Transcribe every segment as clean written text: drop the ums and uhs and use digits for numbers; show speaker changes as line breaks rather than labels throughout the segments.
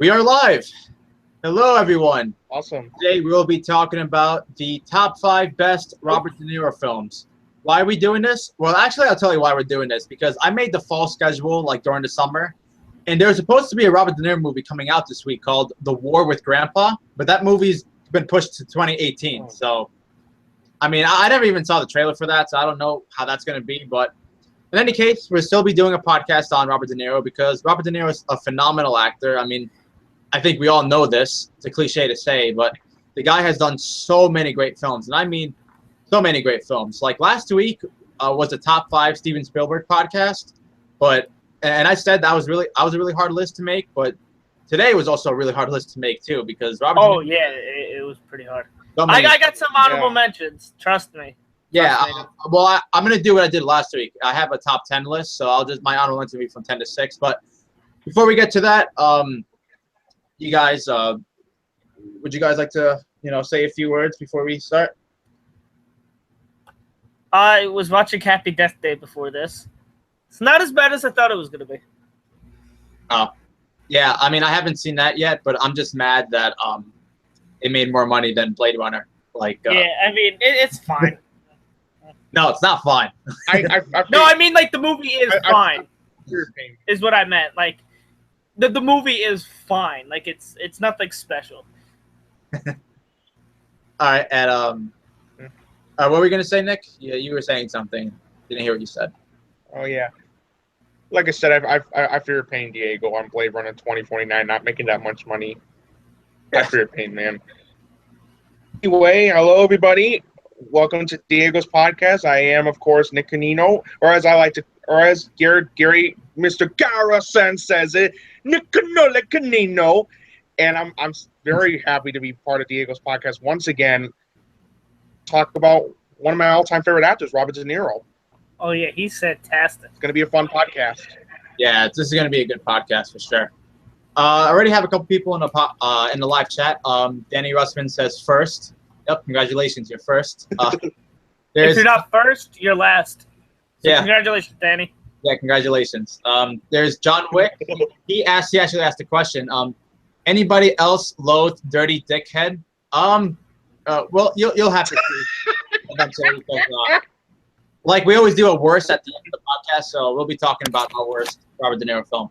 We are live. Hello, everyone.
Awesome.
Today we will be talking about the top 5 best Robert De Niro films. Why are we doing this? Well, actually, I'll tell you why we're doing this. Because I made the fall schedule like during the summer, and there's supposed to be a Robert De Niro movie coming out this week called The War with Grandpa, but that movie's been pushed to 2018. So, I mean, I never even saw the trailer for that, so I don't know how that's going to be. But in any case, we'll still be doing a podcast on Robert De Niro because Robert De Niro is a phenomenal actor. I mean, I think we all know this. It's a cliche to say, but the guy has done so many great films, and I mean so many great films. Like last week was the top 5 Steven Spielberg podcast, and I said that was a really hard list to make, but today was also a really hard list to make too because Robert.
Oh yeah, it was pretty hard. I got some honorable mentions. Trust me.
Well, I'm gonna do what I did last week. I have a top 10 list, so my honorable mentions will be from 10 to 6. But before we get to that, you guys, would you guys like to, say a few words before we start?
I was watching Happy Death Day before this. It's not as bad as I thought it was going to be.
Oh, yeah. I mean, I haven't seen that yet, but I'm just mad that it made more money than Blade Runner.
Yeah, I mean, it's fine.
No, it's not fine.
I mean, like, the movie is fine. Is what I meant. Like, the movie is fine. Like, it's nothing special.
All right, and what were we gonna say, Nick? Yeah, you were saying something. Didn't hear what you said.
Oh yeah, like I said, I fear pain, Diego, on Blade Runner 2049 not making that much money. I fear pain, man. Anyway, hello everybody. Welcome to Diego's podcast. I am, of course, Nick Canino, or as Gary, Mr. Garrison says it, Nick Canino. And I'm very happy to be part of Diego's podcast once again. Talk about one of my all-time favorite actors, Robert De Niro.
Oh yeah, he's fantastic.
It's going to be a fun podcast.
Yeah, this is going to be a good podcast for sure. I already have a couple people in the live chat. Danny Russman says first. Yep, congratulations, you're first.
If you're not first, you're last. So
yeah.
Congratulations, Danny.
Yeah, congratulations. There's John Wick. He actually asked a question. Anybody else loathe Dirty Dickhead? Well, you'll have to see eventually because, like we always do a worst at the end of the podcast, so we'll be talking about our worst Robert De Niro film.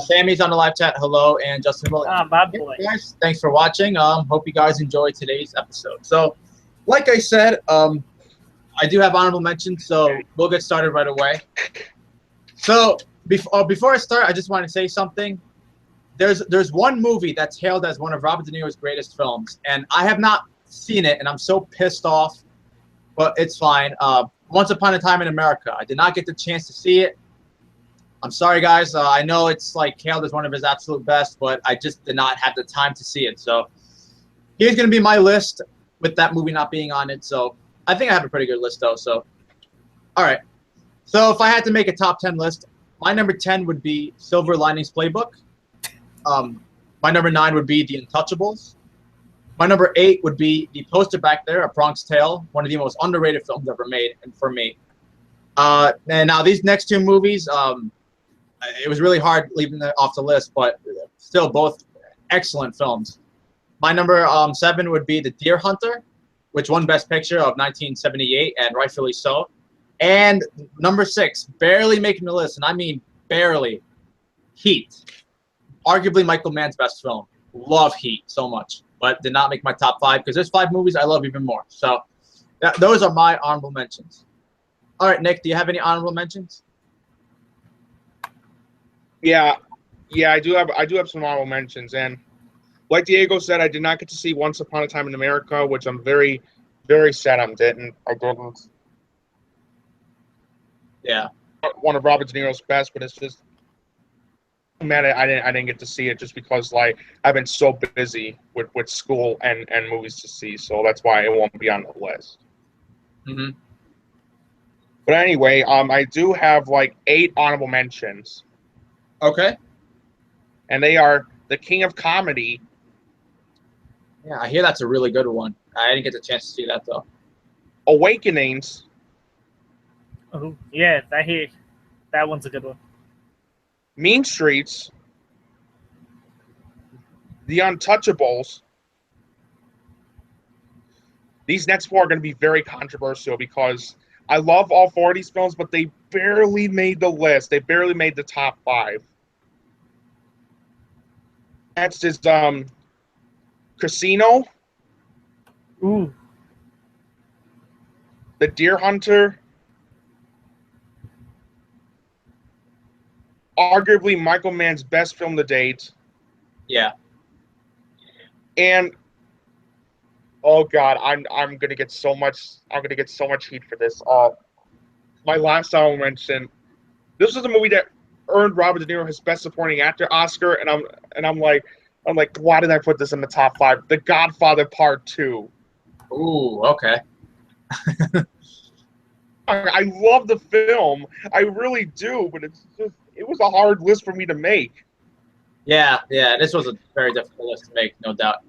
Sammy's on the live chat. Hello, and Justin Williams.
My boy.
Hey guys, thanks for watching. Hope you guys enjoyed today's episode. So, like I said, I do have honorable mentions, so we'll get started right away. So before I start, I just want to say something. There's one movie that's hailed as one of Robert De Niro's greatest films, and I have not seen it, and I'm so pissed off, but it's fine. Once Upon a Time in America. I did not get the chance to see it. I'm sorry, guys. I know it's like hailed as one of his absolute best, but I just did not have the time to see it. So here's going to be my list with that movie not being on it. So I think I have a pretty good list, though. So, all right. So if I had to make a top 10 list, my number 10 would be Silver Linings Playbook. My number 9 would be The Untouchables. My number 8 would be the poster back there, A Bronx Tale, one of the most underrated films ever made, and for me. And now these next 2 movies, it was really hard leaving them off the list, but still both excellent films. My number 7 would be The Deer Hunter, which won Best Picture of 1978, and rightfully so. And number 6, barely making the list, and I mean barely, Heat. Arguably Michael Mann's best film. Love Heat so much, but did not make my top 5 because there's 5 movies I love even more. So those are my honorable mentions. All right, Nick, do you have any honorable mentions?
Yeah, I do have some honorable mentions, and like Diego said, I did not get to see Once Upon a Time in America, which I'm very, very sad I didn't.
Yeah.
One of Robert De Niro's best, but it's just mad I didn't get to see it just because like I've been so busy with school and movies to see, so that's why it won't be on the list.
Mm-hmm.
But anyway, I do have like 8 honorable mentions.
Okay.
And they are The King of Comedy.
Yeah, I hear that's a really good one. I didn't get the chance to see that though.
Awakenings.
Oh yeah, I hear that one's a good one.
Mean Streets. The Untouchables. These next four are going to be very controversial because I love all four of these films, but they barely made the list. They barely made the top 5. Next is Casino.
Ooh.
The Deer Hunter. Arguably Michael Mann's best film to date.
Yeah.
And oh god, I'm gonna get so much heat for this. My last honorable mention. This is a movie that earned Robert De Niro his Best Supporting Actor Oscar, and I'm like, why did I put this in the top 5? The Godfather Part 2.
Ooh, okay.
I love the film, I really do, but it was a hard list for me to make.
Yeah, this was a very difficult list to make, no doubt.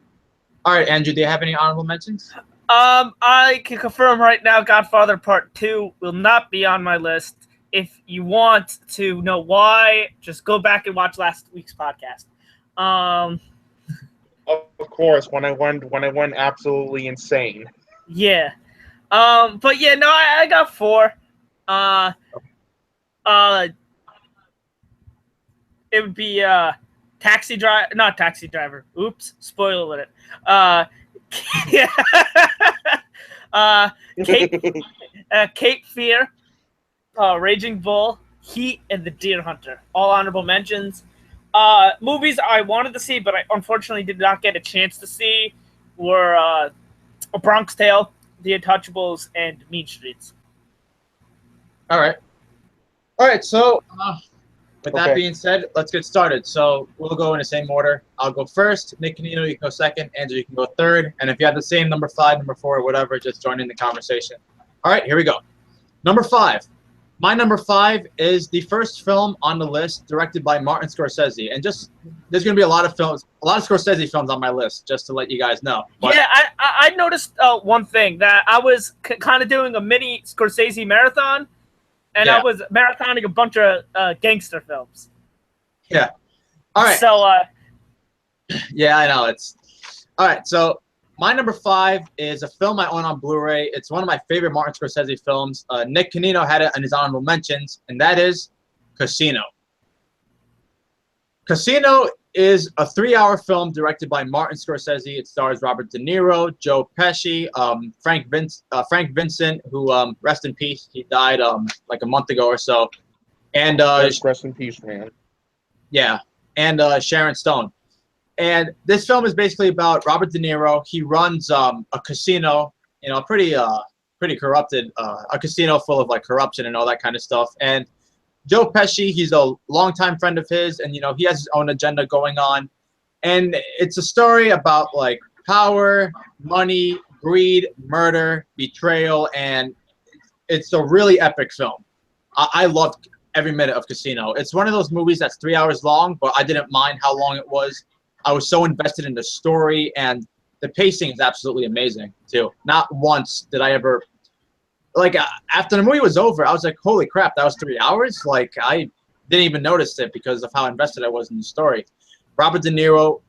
All right, Andrew, do you have any honorable mentions?
I can confirm right now Godfather Part 2 will not be on my list. If you want to know why, just go back and watch last week's podcast.
Of course, when I went absolutely insane.
Yeah. But yeah, no, I got 4. It would be not Taxi Driver. Oops, spoiler alert. Cape Fear, Raging Bull, Heat, and The Deer Hunter. All honorable mentions. Movies I wanted to see, but I unfortunately did not get a chance to see were A Bronx Tale, The Untouchables, and Mean Streets.
All right. So with that being said, let's get started. So we'll go in the same order. I'll go first. Nick Canino, you can go second. Andrew, you can go third. And if you have the same number 5, number 4, or whatever, just join in the conversation. All right, here we go. Number 5. My number 5 is the first film on the list directed by Martin Scorsese. And just there's going to be a lot of Scorsese films on my list, just to let you guys know. But,
yeah, I noticed one thing, that I was kind of doing a mini Scorsese marathon, and I was marathoning a bunch of gangster films.
Yeah. All right.
So,
yeah, I know. All right, so my number 5 is a film I own on Blu-ray. It's one of my favorite Martin Scorsese films. Nick Canino had it in his honorable mentions, and that is Casino. Casino is a 3-hour film directed by Martin Scorsese. It stars Robert De Niro, Joe Pesci, Frank Vincent, who rest in peace. He died like a month ago or so. And
rest in peace, man. Yeah,
and Sharon Stone. And this film is basically about Robert De Niro. He runs a casino, pretty corrupted, a casino full of like corruption and all that kind of stuff. And Joe Pesci, he's a longtime friend of his, and he has his own agenda going on. And it's a story about like power, money, greed, murder, betrayal, and it's a really epic film. I loved every minute of Casino. It's one of those movies that's 3 hours long, but I didn't mind how long it was. I was so invested in the story, and the pacing is absolutely amazing too. Not once did I ever after the movie was over, I was like, holy crap, that was 3 hours? Like, I didn't even notice it because of how invested I was in the story. Robert De Niro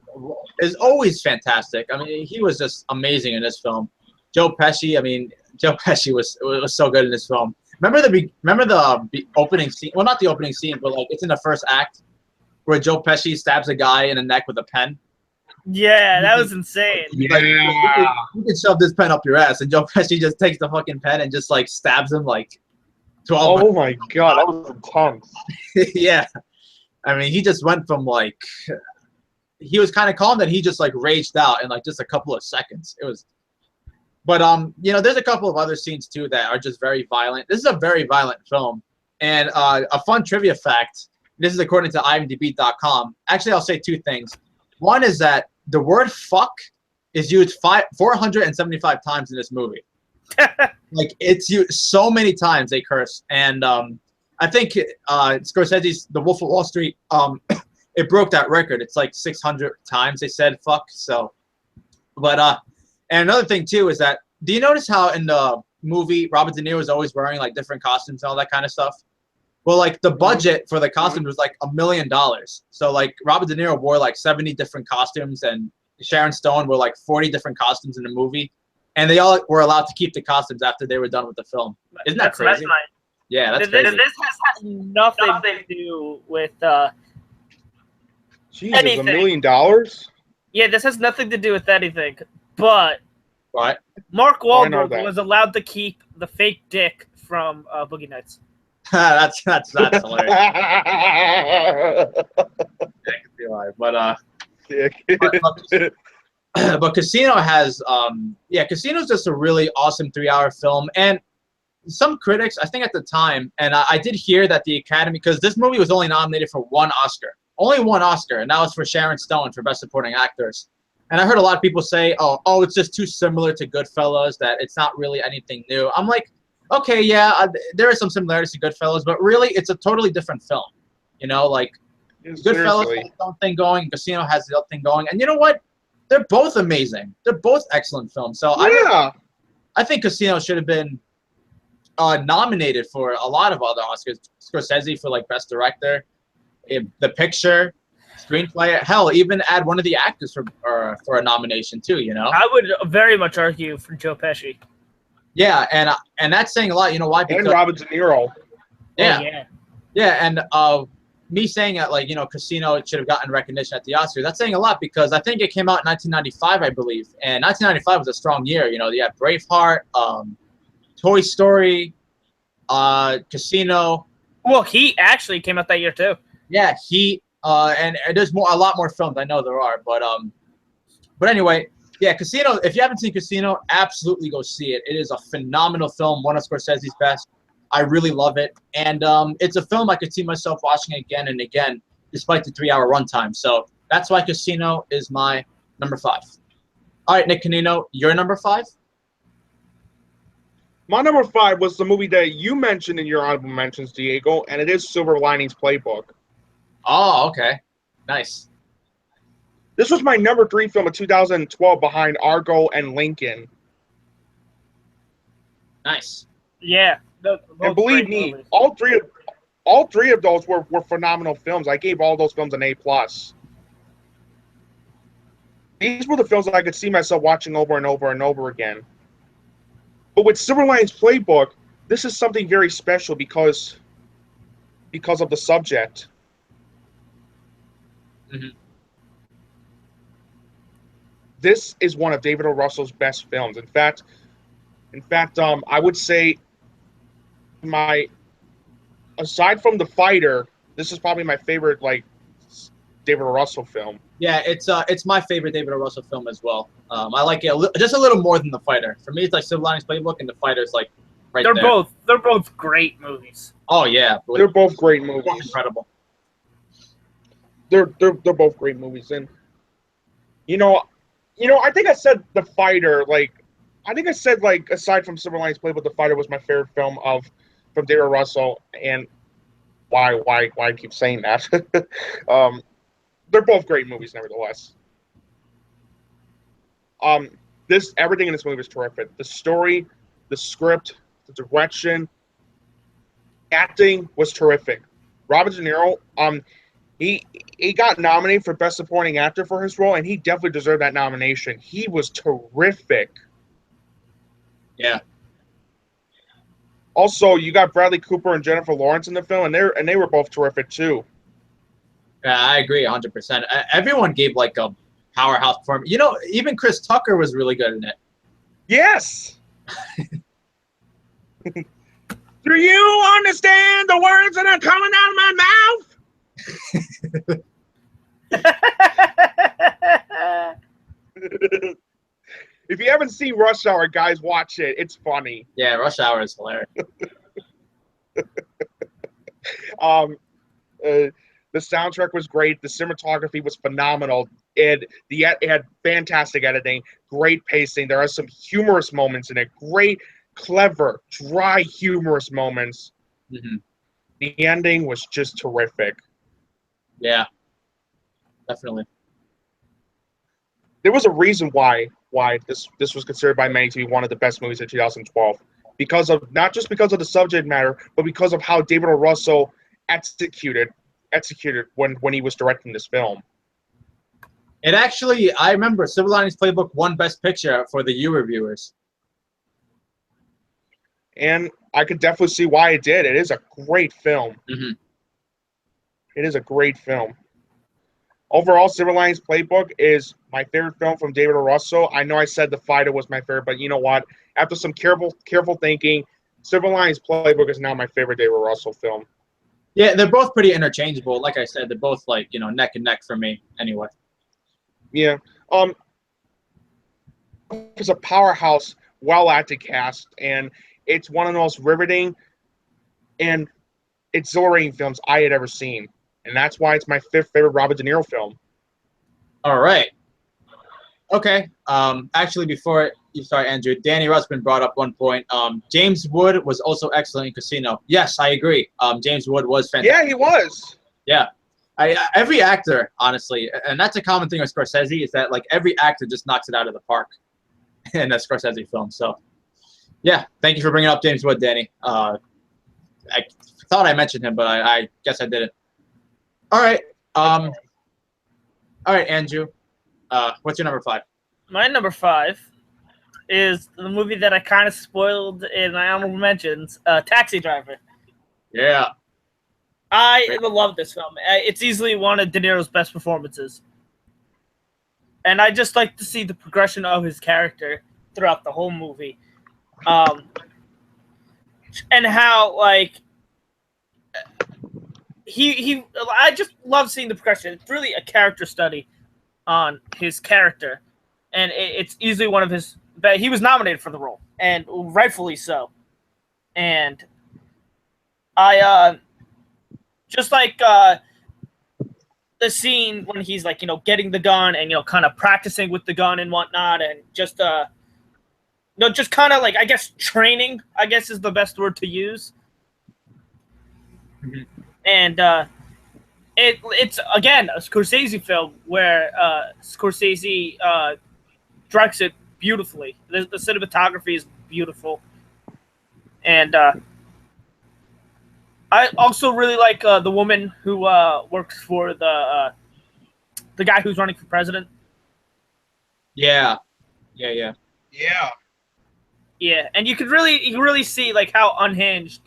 is always fantastic. I mean, he was just amazing in this film. Joe Pesci was so good in this film. Remember the opening scene? Well, not the opening scene, but like it's in the first act where Joe Pesci stabs a guy in the neck with a pen.
Yeah, that was insane.
Like, you can shove this pen up your ass, and Joe Pesci just takes the fucking pen and just like stabs him like 12.
Oh my god, that was intense.
Yeah, I mean, he just went from like he was kind of calm, that he just like raged out in like just a couple of seconds. It was, but there's a couple of other scenes too that are just very violent. This is a very violent film, and a fun trivia fact. This is according to IMDb.com. Actually, I'll say 2 things. One is that the word "fuck" is used 475 times in this movie. Like, it's used so many times, they curse. And I think Scorsese's The Wolf of Wall Street, it broke that record. It's like 600 times they said "fuck." So, but and another thing too is that, do you notice how in the movie Robert De Niro is always wearing like different costumes and all that kind of stuff? Well, like the budget for the costumes was like $1 million. So like Robert De Niro wore like 70 different costumes, and Sharon Stone wore like 40 different costumes in the movie, and they all were allowed to keep the costumes after they were done with the film. Isn't that crazy?
That's nice.
Yeah, that's
This
crazy.
has nothing to do with
Jesus,
anything.
$1 million?
Yeah, this has nothing to do with anything. But
What?
Mark
I know
Wahlberg
that.
was allowed to keep the fake dick from Boogie Nights.
that's hilarious. But but Casino has Casino's just a really awesome 3-hour film, and some critics, I think at the time, and I did hear that the Academy, because this movie was only nominated for one Oscar, and that was for Sharon Stone for Best Supporting Actress. And I heard a lot of people say, oh, it's just too similar to Goodfellas, that it's not really anything new. I'm like, okay, yeah, there are some similarities to Goodfellas, but really, it's a totally different film. You know, like Goodfellas has its own thing going, Casino has its own thing going, and you know what? They're both amazing. They're both excellent films. So I think Casino should have been nominated for a lot of other Oscars. Scorsese for like Best Director, The Picture, Screenplay. Hell, even add one of the actors for a nomination too. You know,
I would very much argue for Joe Pesci.
Yeah, and that's saying a lot. You know why?
Because, and Robert De Niro.
Yeah, and me saying that, like, you know, Casino should have gotten recognition at the Oscars, that's saying a lot, because I think it came out in 1995, I believe, and 1995 was a strong year. You know, you had Braveheart, Toy Story, Casino.
Well, Heat actually came out that year too.
Yeah, Heat, and there's a lot more films. I know there are, but anyway, yeah, Casino. If you haven't seen Casino, absolutely go see it. It is a phenomenal film, one of Scorsese's best. I really love it, and it's a film I could see myself watching again and again, despite the 3-hour runtime. So that's why Casino is my number 5. All right, Nick Canino, your number 5?
My number 5 was the movie that you mentioned in your honorable mentions, Diego, and it is Silver Linings Playbook.
Oh, okay. Nice.
This was my number 3 film of 2012 behind Argo and Lincoln.
Nice.
Yeah.
And believe me, all three of those were phenomenal films. I gave all those films an A+. These were the films that I could see myself watching over and over and over again. But with Silver Linings Playbook, this is something very special because of the subject.
Mm-hmm.
This is one of David O. Russell's best films. In fact, I would say aside from The Fighter, this is probably my favorite David O. Russell film.
Yeah, it's my favorite David O. Russell film as well. I like it just a little more than The Fighter. For me, it's like Silver Linings Playbook, and The Fighter's like right there.
They're both great movies.
Oh yeah,
they're both great movies.
Incredible.
They're both great movies, and I think I said The Fighter. Aside from Silver Linings Playbook, The Fighter was my favorite film from David O. Russell, and why I keep saying that? They're both great movies, nevertheless. Everything in this movie is terrific. The story, the script, the direction, acting was terrific. Robert De Niro, he got nominated for Best Supporting Actor for his role, and he definitely deserved that nomination. He was terrific.
Yeah.
Also, you got Bradley Cooper and Jennifer Lawrence in the film, and they were both terrific too.
Yeah, I agree 100%. Everyone gave like a powerhouse performance. You know, even Chris Tucker was really good in it.
Yes. Do you understand the words that are coming out of my mouth? If you haven't seen Rush Hour, guys, watch it. It's funny.
Yeah, Rush Hour is hilarious.
The soundtrack was great. The cinematography was phenomenal. It had fantastic editing, great pacing. There are some humorous moments in it. Great, clever, dry, humorous moments.
Mm-hmm.
The ending was just terrific.
Yeah, definitely.
There was a reason why this was considered by many to be one of the best movies of 2012. because of not just because of the subject matter, but because of how David O. Russell executed when he was directing this film.
It actually, I remember Silver Linings Playbook won Best Picture for the U reviewers.
And I could definitely see why it did. It is a great film.
Mm-hmm.
It is a great film. Overall, Silver Linings Playbook is my favorite film from David O. Russell. I know I said The Fighter was my favorite, but you know what? After some careful thinking, Silver Linings Playbook is now my favorite David O. Russell film.
Yeah, they're both pretty interchangeable. Like I said, they're both like, you know, neck and neck for me anyway.
Yeah. It's a powerhouse, well-acted cast, and it's one of the most riveting and exhilarating films I had ever seen. And that's why it's my 5th favorite Robert De Niro film.
All right. Okay. Actually, before you start, Andrew, Danny Russman brought up one point. James Wood was also excellent in Casino. Yes, I agree. James Wood was fantastic.
Yeah, he was.
Yeah. Every actor, honestly, and that's a common thing with Scorsese, is that like every actor just knocks it out of the park in a Scorsese film. So, yeah, thank you for bringing up James Wood, Danny. I thought I mentioned him, but I guess I didn't. All right. All right, Andrew. What's your number 5?
My number 5 is the movie that I kind of spoiled in my honorable mentions, Taxi Driver.
Yeah.
I love this film. It's easily one of De Niro's best performances. And I just like to see the progression of his character throughout the whole movie. And how, like, I just love seeing the progression. It's really a character study on his character. And it's easily one of his... But he was nominated for the role, and rightfully so. And I... just like the scene when he's like, you know, getting the gun and, you know, kind of practicing with the gun and whatnot, and just just kind of like, I guess, training, I guess is the best word to use.
Mm-hmm.
And it's again a Scorsese film where Scorsese directs it beautifully. The cinematography is beautiful, and I also really like the woman who works for the guy who's running for president.
Yeah.
Yeah.
Yeah, and you really see like how unhinged,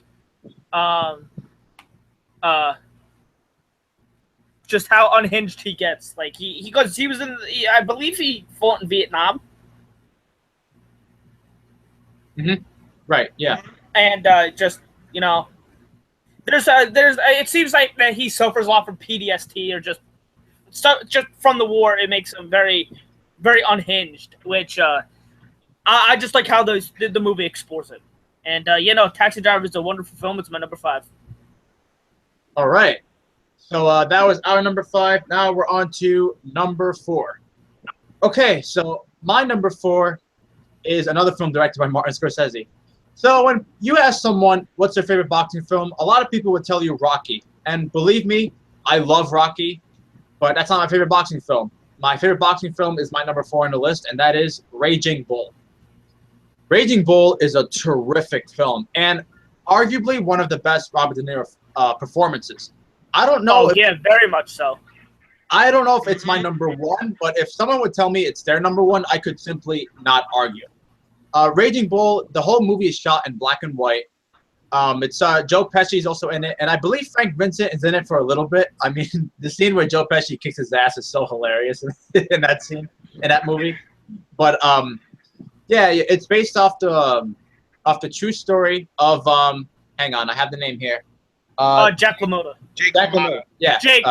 just how unhinged he gets. Like he was in, I believe he fought in Vietnam.
Mm-hmm. Right. Yeah.
And just, you know, there's it seems like that he suffers a lot from PTSD or just from the war. It makes him very, very unhinged, which I just like how the movie explores it. And you know, Taxi Driver is a wonderful film. It's my number 5.
All right. So that was our number 5. Now we're on to number 4. Okay, so my number 4 is another film directed by Martin Scorsese. So when you ask someone what's their favorite boxing film, a lot of people would tell you Rocky. And believe me, I love Rocky, but that's not my favorite boxing film. My favorite boxing film is my number 4 on the list, and that is Raging Bull. Raging Bull is a terrific film, and arguably one of the best Robert De Niro performances. I don't know.
Yeah, very much so.
I don't know if it's my number 1, but if someone would tell me it's their number 1, I could simply not argue. Raging Bull, the whole movie is shot in black and white. It's Joe Pesci is also in it, and I believe Frank Vincent is in it for a little bit. I mean, the scene where Joe Pesci kicks his ass is so hilarious in that scene, in that movie. But yeah, it's based off the true story of hang on, I have the name here.
Jack LaMotta.
Jake
LaMotta. Yeah.
Jake.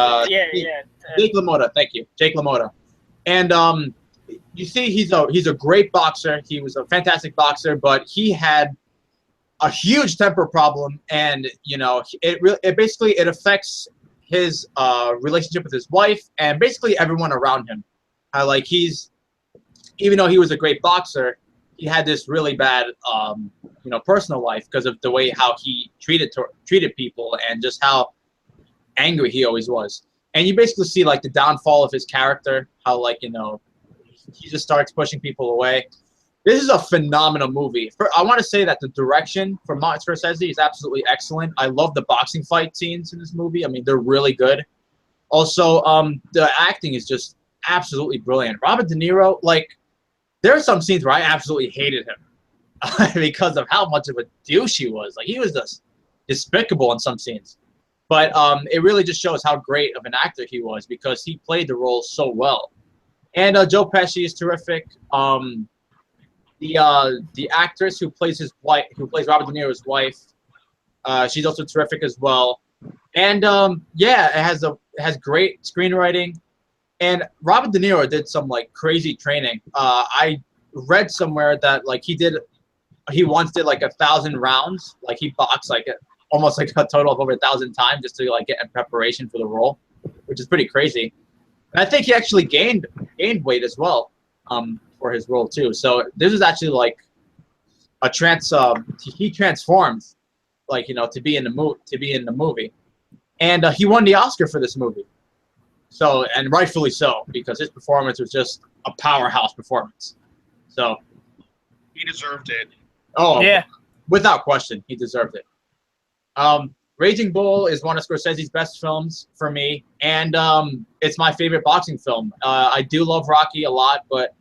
Jake LaMotta. Thank you, Jake LaMotta. And you see, he's a great boxer. He was a fantastic boxer, but he had a huge temper problem, and you know, it basically affects his relationship with his wife and basically everyone around him. Like even though he was a great boxer, he had this really bad personal life because of the way how he treated people and just how angry he always was. And you basically see like the downfall of his character, how like, you know, he just starts pushing people away. This is a phenomenal movie. I want to say that the direction from Martin Scorsese is absolutely excellent. I love the boxing fight scenes in this movie. I mean, they're really good. Also, the acting is just absolutely brilliant. Robert De Niro, like, there are some scenes where I absolutely hated him because of how much of a douche he was. Like, he was just despicable in some scenes. But it really just shows how great of an actor he was because he played the role so well. And Joe Pesci is terrific. The actress who plays Robert De Niro's wife, she's also terrific as well. And yeah, it has great screenwriting. And Robert De Niro did some like crazy training. I read somewhere that like he once did like 1,000 rounds. Like he boxed like almost like a total of over 1,000 times just to like get in preparation for the role, which is pretty crazy. And I think he actually gained weight as well. For his role too. So this is actually like a he transformed, like, you know, to be in the movie, and he won the Oscar for this movie. So, and rightfully so, because his performance was just a powerhouse performance. So
he deserved it.
Oh
yeah,
without question, he deserved it. Raging Bull is one of Scorsese's best films for me, and it's my favorite boxing film. I do love Rocky a lot, but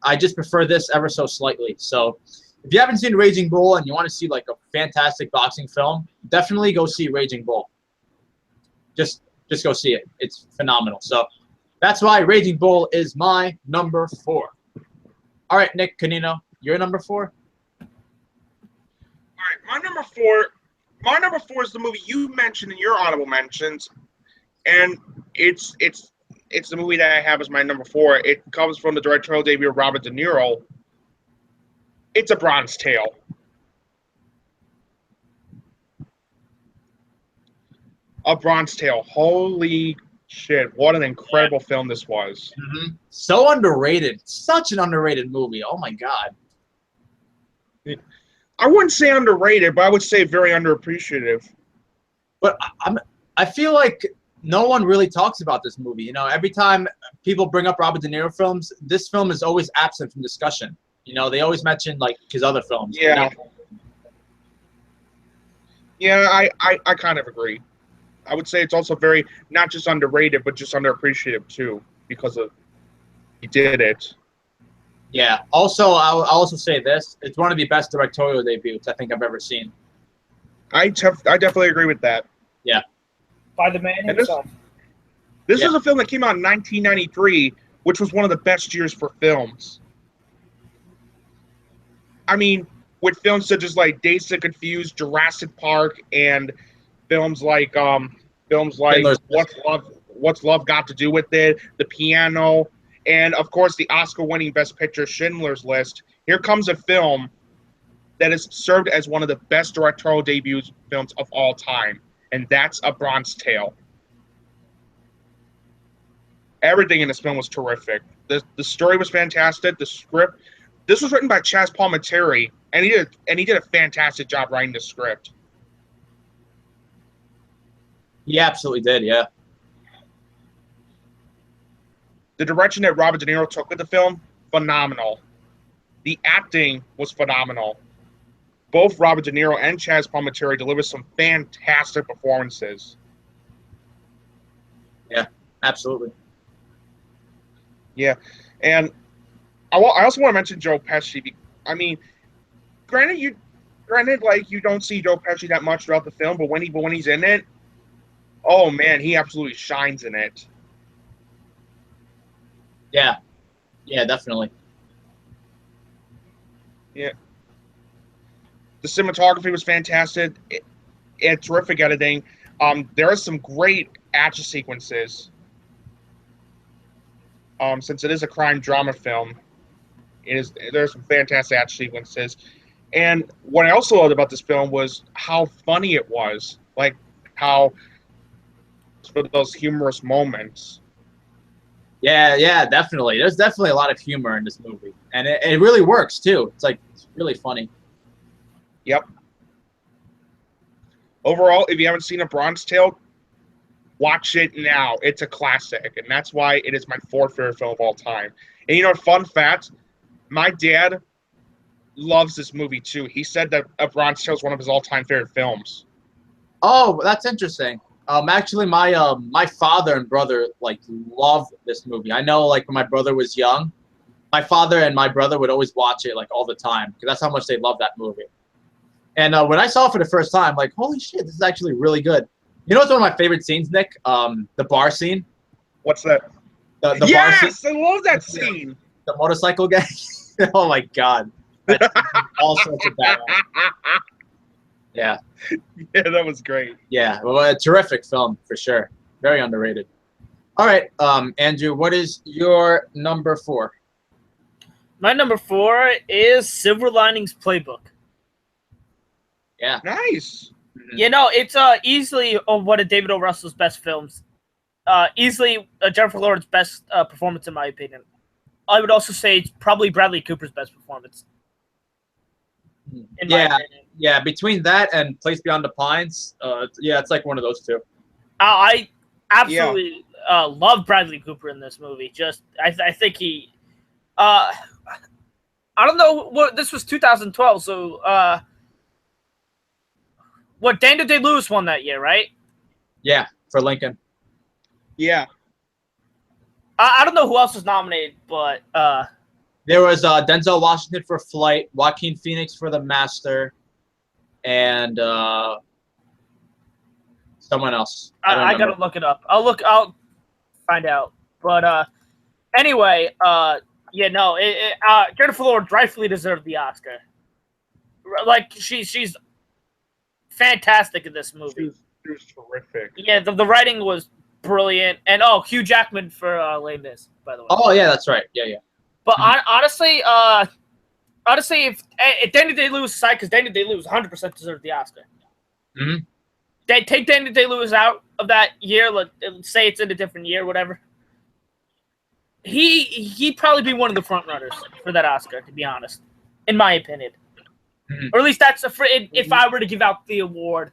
I just prefer this ever so slightly. So if you haven't seen Raging Bull and you want to see like a fantastic boxing film, definitely go see Raging Bull. Just go see it. It's phenomenal. So that's why Raging Bull is my number 4. All right, Nick Canino, your number 4?
All right, my number 4 is the movie you mentioned in your honorable mentions, and it's the movie that I have as my number 4. It comes from the directorial debut of Robert De Niro. It's A Bronze Tale. A Bronze Tale. Holy shit, what an incredible film this was.
Mm-hmm. So underrated. Such an underrated movie. Oh my God.
I wouldn't say underrated, but I would say very underappreciative.
But I feel like no one really talks about this movie. You know, every time people bring up Robert De Niro films, this film is always absent from discussion. You know, they always mention like his other films.
Yeah.
You know?
Yeah, I kind of agree. I would say it's also very not just underrated, but just underappreciated too, because of he did it.
Yeah. Also, I'll also say this: it's one of the best directorial debuts I think I've ever seen.
I definitely agree with that.
Yeah.
by the man himself.
This is a film that came out in 1993, which was one of the best years for films. I mean, with films such as like Dazed and Confused, Jurassic Park, and films like What's Love Got to Do with It, The Piano, and of course the Oscar-winning Best Picture Schindler's List. Here comes a film that has served as one of the best directorial debut films of all time, and that's A Bronze Tale. Everything in this film was terrific. The story was fantastic. The script. This was written by Chaz Palminteri, and he did a fantastic job writing the script.
He absolutely did, yeah.
The direction that Robert De Niro took with the film, phenomenal. The acting was phenomenal. Both Robert De Niro and Chaz Palminteri delivered some fantastic performances.
Yeah, absolutely.
Yeah, and I also want to mention Joe Pesci. I mean, granted, you don't see Joe Pesci that much throughout the film, but when he's in it, oh man, he absolutely shines in it.
Yeah, definitely.
Yeah, the cinematography was fantastic. It had terrific editing. There are some great action sequences. Since it is a crime drama film, there's some fantastic action sequences. And what I also loved about this film was how funny it was, like how for those humorous moments.
Yeah, definitely. There's definitely a lot of humor in this movie, and it really works too. It's really funny.
Yep. Overall, if you haven't seen A Bronze Tale, watch it now. It's a classic, and that's why it is my fourth favorite film of all time. And you know, fun fact, my dad loves this movie too. He said that Bronze Tale is one of his all-time favorite films.
Oh, that's interesting. Actually, my father and brother like love this movie. I know, like when my brother was young, my father and my brother would always watch it like all the time because that's how much they love that movie. And when I saw it for the first time, like, holy shit, this is actually really good. You know what's one of my favorite scenes, Nick? The bar scene.
What's that?
The
Yes,
bar scene.
I love that scene.
The motorcycle gang. Oh my god. That's all sorts of bad. Yeah.
Yeah, that was great.
Yeah. Well, a terrific film for sure. Very underrated. All right, Andrew, what is your number 4?
My number 4 is Silver Linings Playbook.
Yeah.
Nice.
You know, it's easily one of David O. Russell's best films. Easily Jennifer Lawrence's best performance, in my opinion. I would also say it's probably Bradley Cooper's best performance. In my opinion.
Yeah, between that and Place Beyond the Pines, yeah, it's like one of those two.
I absolutely love Bradley Cooper in this movie. Just, I think he, I don't know what this was 2012. So, what Daniel Day-Lewis won that year, right?
Yeah, for Lincoln.
Yeah.
I don't know who else was nominated, but
there was Denzel Washington for Flight, Joaquin Phoenix for The Master, and someone else.
I gotta look it up. I'll find out. But anyway, Jennifer Lawrence rightfully deserved the Oscar. Like she's fantastic in this movie.
She was terrific.
Yeah, the writing was brilliant, and Hugh Jackman for Les Mis, by the way.
Oh yeah, that's right. Yeah.
But honestly, if Daniel Day-Lewis aside, because Daniel Day-Lewis 100% deserved the Oscar.
Mm-hmm.
They take Daniel Day-Lewis out of that year. Let's say it's in a different year, whatever. He'd probably be one of the front runners for that Oscar, to be honest, in my opinion.
Mm-hmm.
Or at least that's if I were to give out the award,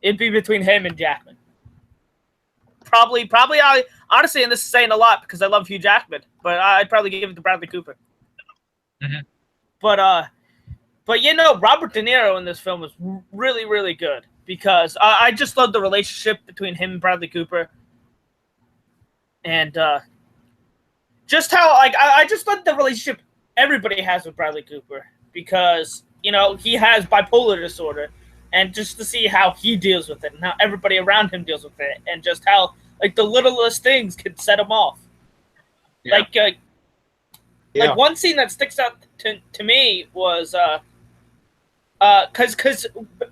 it'd be between him and Jackman. Probably. I honestly, and this is saying a lot because I love Hugh Jackman, but I'd probably give it to Bradley Cooper.
Mm-hmm.
But you know, Robert De Niro in this film was really, really good because I just love the relationship between him and Bradley Cooper, and just how I just love the relationship everybody has with Bradley Cooper because you know he has bipolar disorder. And just to see how he deals with it and how everybody around him deals with it and just how, like, the littlest things could set him off. Yeah. Like one scene that sticks out to me was, because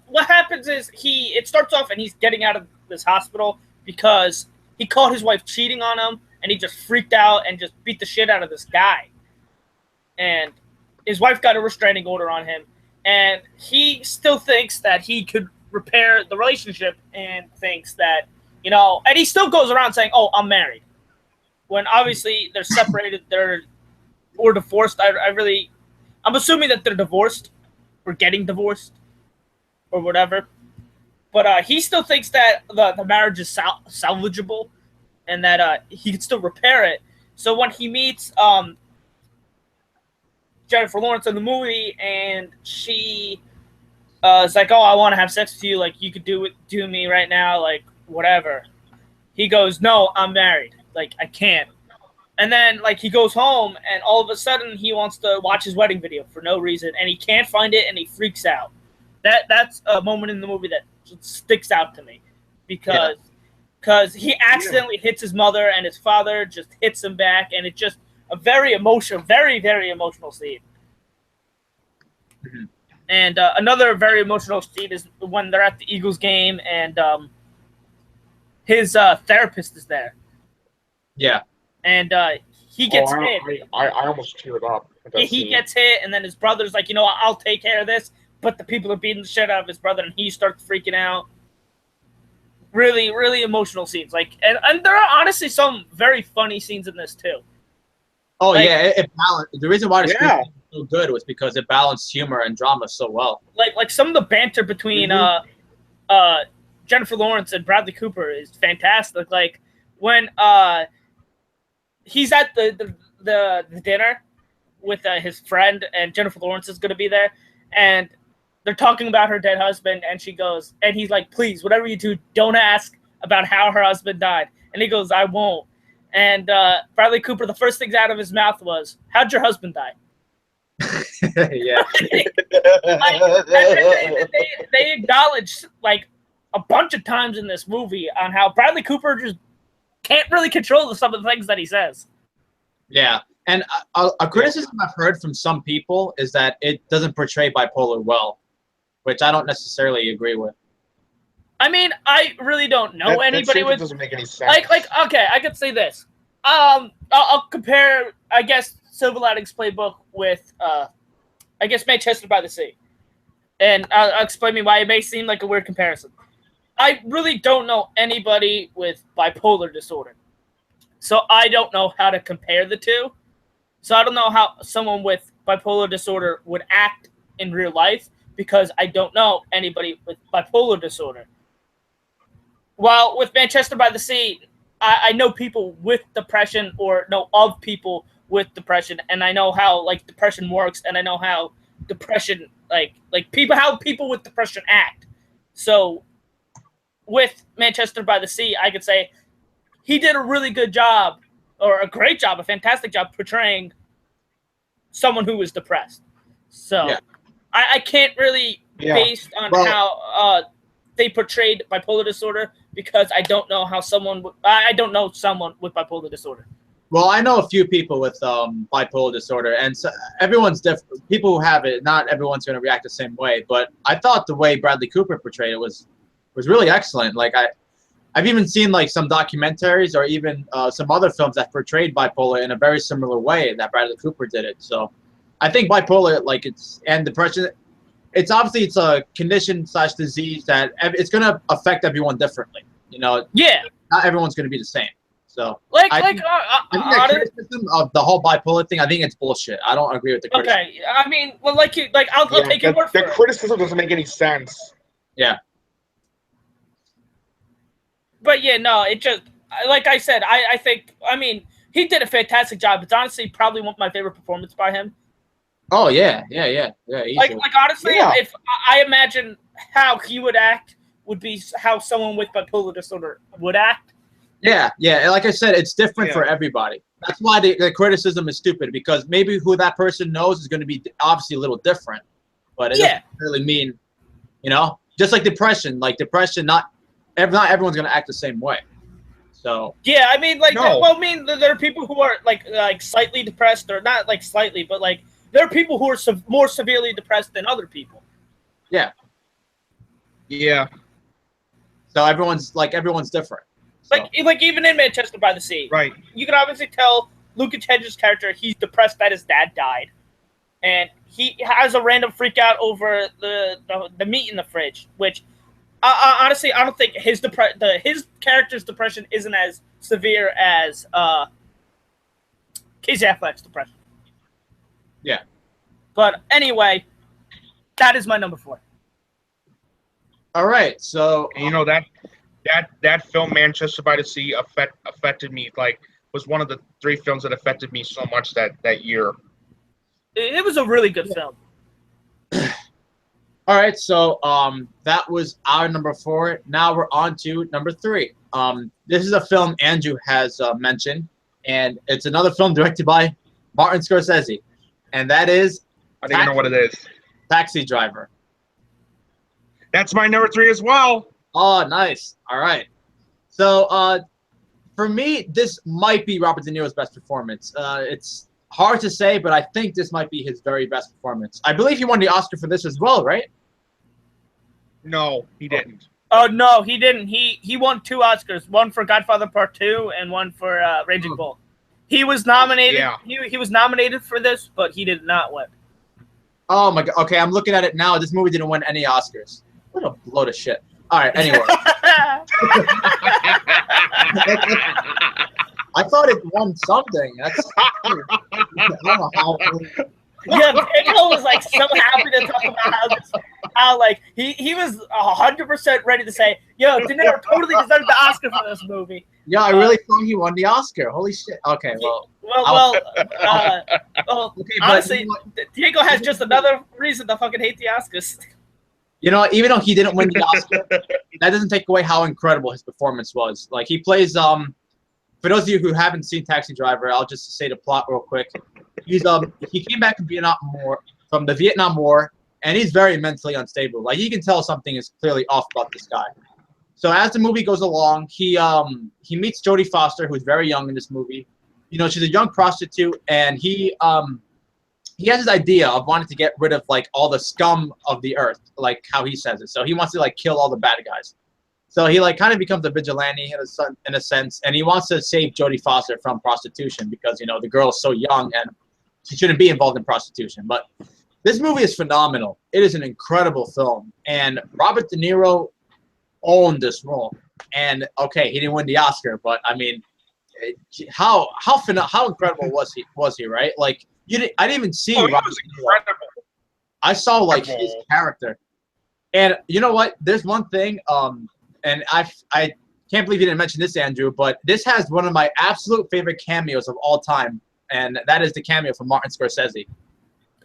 what happens is it starts off and he's getting out of this hospital because he caught his wife cheating on him and he just freaked out and just beat the shit out of this guy. And his wife got a restraining order on him. And he still thinks that he could repair the relationship and thinks that, you know, and he still goes around saying, oh, I'm married. When obviously they're separated, or divorced. I'm assuming that they're divorced or getting divorced or whatever. But he still thinks that the marriage is salvageable and that he could still repair it. So when he meets Jennifer Lawrence in the movie, and she is like, "Oh, I want to have sex with you. Like, you could do me right now. Like, whatever." He goes, "No, I'm married. Like, I can't." And then, like, he goes home, and all of a sudden, he wants to watch his wedding video for no reason, and he can't find it, and he freaks out. That's a moment in the movie that sticks out to me because he accidentally hits his mother, and his father just hits him back, and it just. A very emotional, very, very emotional scene. Mm-hmm. And another very emotional scene is when they're at the Eagles game and his therapist is there.
Yeah.
And he gets hit.
I almost teared up.
He gets hit, and then his brother's like, you know, I'll take care of this. But the people are beating the shit out of his brother, and he starts freaking out. Really, really emotional scenes. Like, and there are honestly some very funny scenes in this, too.
Oh, like, yeah, it balanced. The reason why the screen was so good was because it balanced humor and drama so well.
Like some of the banter between Jennifer Lawrence and Bradley Cooper is fantastic. Like when he's at the dinner with his friend, and Jennifer Lawrence is going to be there, and they're talking about her dead husband, and she goes, and he's like, please, whatever you do, don't ask about how her husband died. And he goes, I won't. And Bradley Cooper, the first things out of his mouth was, how'd your husband die?
Yeah.
They acknowledged like a bunch of times in this movie on how Bradley Cooper just can't really control some of the things that he says.
Yeah. And a criticism I've heard from some people is that it doesn't portray bipolar well, which I don't necessarily agree with.
I mean, I really don't know anybody with.
Doesn't make any sense.
Like, okay, I could say this. I'll compare, I guess, Silver Linings Playbook with, I guess, Manchester by the Sea, and I'll explain me why it may seem like a weird comparison. I really don't know anybody with bipolar disorder, so I don't know how to compare the two. So I don't know how someone with bipolar disorder would act in real life because I don't know anybody with bipolar disorder. While with Manchester by the Sea, I know people with depression or know of people with depression, and I know how like depression works, and I know how depression how people with depression act. So with Manchester by the Sea, I could say he did a really good job, or a great job, a fantastic job portraying someone who was depressed. So yeah. I can't really based on how they portrayed bipolar disorder because I don't know how I don't know someone with bipolar disorder.
Well, I know a few people with bipolar disorder, and so everyone's different. People who have it, not everyone's going to react the same way. But I thought the way Bradley Cooper portrayed it was really excellent. Like I've even seen like some documentaries or even some other films that portrayed bipolar in a very similar way that Bradley Cooper did it. So I think bipolar, and depression, it's a condition / disease that it's going to affect everyone differently. You know, not everyone's going to be the same. So I think the criticism of the whole bipolar thing, I think it's bullshit. I don't agree with the criticism.
Okay, I mean, well, I'll take your word for it.
The criticism doesn't make any sense.
Yeah.
But yeah, no, it just, like I said, I think, I mean, he did a fantastic job. It's honestly probably one of my favorite performances by him.
Oh yeah.
Like honestly, if I imagine how he would act would be how someone with bipolar disorder would act.
Yeah. Like I said, it's different for everybody. That's why the criticism is stupid, because maybe who that person knows is going to be obviously a little different, but it doesn't really mean, just like depression. Like depression, not everyone's going to act the same way. So
yeah, I mean, there are people who are like slightly depressed, or not like slightly, but like there are people who are more severely depressed than other people.
Yeah. So everyone's different. So.
Like even in Manchester by the Sea,
right?
You can obviously tell Lucas Hedges' character, he's depressed that his dad died, and he has a random freak out over the meat in the fridge. Which, honestly, I don't think his character's depression isn't as severe as Casey Affleck's depression.
Yeah.
But anyway, that is my number 4.
All right, so
that film Manchester by the Sea affected me. Like, was one of the 3 films that affected me so much that year.
It was a really good film.
All right, so that was our number 4. Now we're on to number 3. This is a film Andrew has mentioned, and it's another film directed by Martin Scorsese, and that is
I don't even know what it is.
Taxi Driver.
That's my number 3 as well.
Oh, nice. All right. So for me, this might be Robert De Niro's best performance. It's hard to say, but I think this might be his very best performance. I believe he won the Oscar for this as well, right?
No, he didn't.
Oh, no, he didn't. He won 2 Oscars, one for Godfather Part 2 and one for Raging Bull. He was nominated. Yeah. He was nominated for this, but he did not win.
Oh, my God. Okay, I'm looking at it now. This movie didn't win any Oscars. What a load of shit. All right, anyway. I thought it won something. That's I don't know how.
Yeah, Daniel was like so happy to talk about how like he was 100% ready to say, "Yo, De Niro totally deserved the Oscar for this movie."
Yeah, I really thought he won the Oscar. Holy shit. Okay, well. Okay,
honestly, Diego has just another reason to fucking hate the Oscars.
You know, even though he didn't win the Oscar, that doesn't take away how incredible his performance was. Like, he plays for those of you who haven't seen Taxi Driver, I'll just say the plot real quick. He came back from the Vietnam War, and he's very mentally unstable. Like, you can tell something is clearly off about this guy. So as the movie goes along, he meets Jodie Foster, who's very young in this movie. You know, she's a young prostitute, and he has this idea of wanting to get rid of like all the scum of the earth, like how he says it. So he wants to like kill all the bad guys. So he like kind of becomes a vigilante in a sense, and he wants to save Jodie Foster from prostitution because, you know, the girl is so young and she shouldn't be involved in prostitution. But this movie is phenomenal. It is an incredible film, and Robert De Niro owned this role. And okay, he didn't win the Oscar, but I mean, how incredible was he, right? Like, I didn't even see.
Oh, he was incredible.
I saw like his character, and you know what? There's one thing, and I can't believe you didn't mention this, Andrew, but this has one of my absolute favorite cameos of all time, and that is the cameo from Martin Scorsese.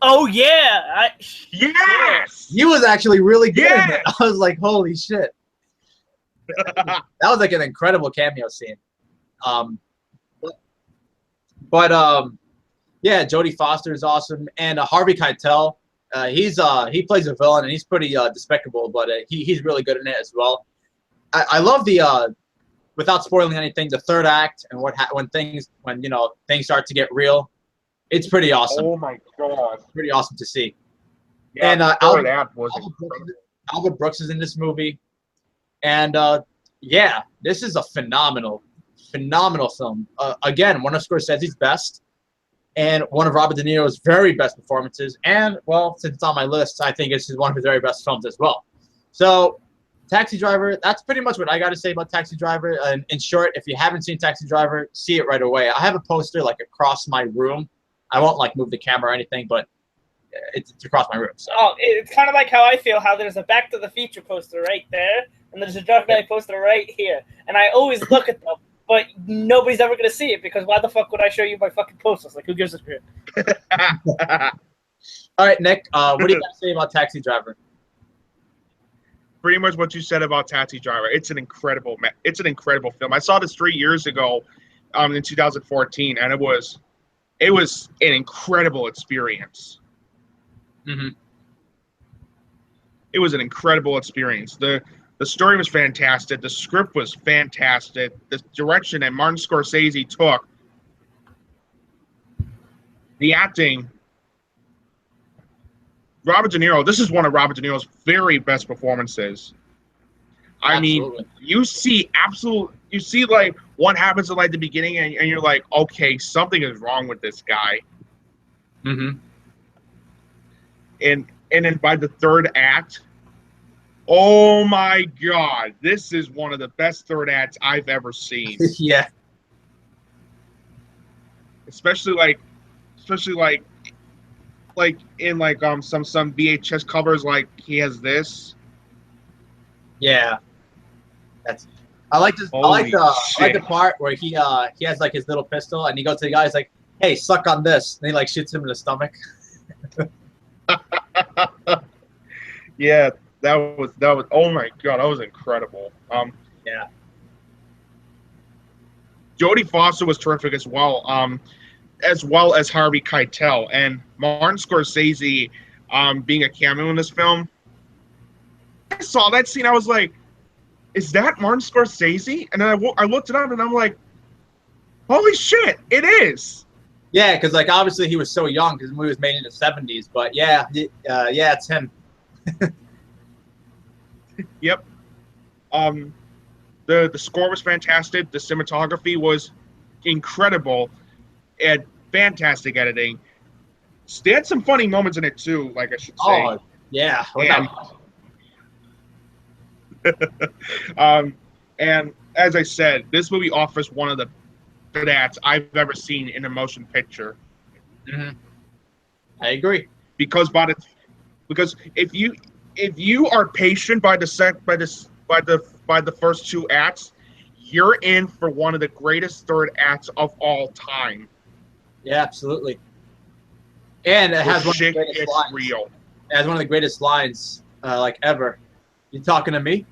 Oh yeah,
yes,
he was actually really good in it. I was like, holy shit. That was like an incredible cameo scene. Yeah, Jodie Foster is awesome, and Harvey Keitel. He plays a villain, and he's pretty despicable, but he's really good in it as well. I love the without spoiling anything, the third act and when things start to get real. It's pretty awesome.
Oh my god,
pretty awesome to see.
Yeah,
and
Albert
Brooks is in this movie. And yeah, this is a phenomenal film. Again, one of Scorsese's best, and one of Robert De Niro's very best performances. And well, since it's on my list, I think this is one of his very best films as well. So, Taxi Driver. That's pretty much what I got to say about Taxi Driver. And in short, if you haven't seen Taxi Driver, see it right away. I have a poster like across my room. I won't like move the camera or anything, but it's across my room. So.
Oh, it's kind of like how I feel. How there's a Back to the Future poster right there. And there's a Dark Knight poster right here. And I always look at them, but nobody's ever going to see it because why the fuck would I show you my fucking posters? Like, who gives a shit?
All right, Nick, what do you got to say about Taxi Driver?
Pretty much what you said about Taxi Driver. It's an incredible film. I saw this 3 years ago in 2014, and it was an incredible experience.
Mm-hmm.
It was an incredible experience. The story was fantastic. The script was fantastic. The direction that Martin Scorsese took, the acting. Robert De Niro. This is one of Robert De Niro's very best performances. I mean, you see like what happens at like the beginning, and you're like, okay, something is wrong with this guy.
Mm-hmm.
And then by the third act. Oh my god, this is one of the best third acts I've ever seen.
Yeah.
Especially like in like some VHS covers, like he has this.
Yeah. I like the part where he has like his little pistol and he goes to the guy, he's like, hey, suck on this, and he like shoots him in the stomach.
Yeah. That was oh my god, that was incredible.
Yeah.
Jodie Foster was terrific as well as Harvey Keitel, and Martin Scorsese being a cameo in this film. I saw that scene, I was like, is that Martin Scorsese? And then I looked it up and I'm like, holy shit, it is.
Yeah, because like obviously he was so young because the movie was made in the 70s, but yeah, it's him.
Yep. The score was fantastic. The cinematography was incredible, and fantastic editing. They had some funny moments in it too, like I should say.
Oh yeah.
And as I said, this movie offers one of the best acts I've ever seen in a motion picture.
Mm-hmm. I agree.
Because if you are patient by the first two acts, you're in for one of the greatest third acts of all time.
Yeah, absolutely. And it has one of the
Shit
greatest
gets
lines.
real.
It has one of the greatest lines like ever. You talking to me?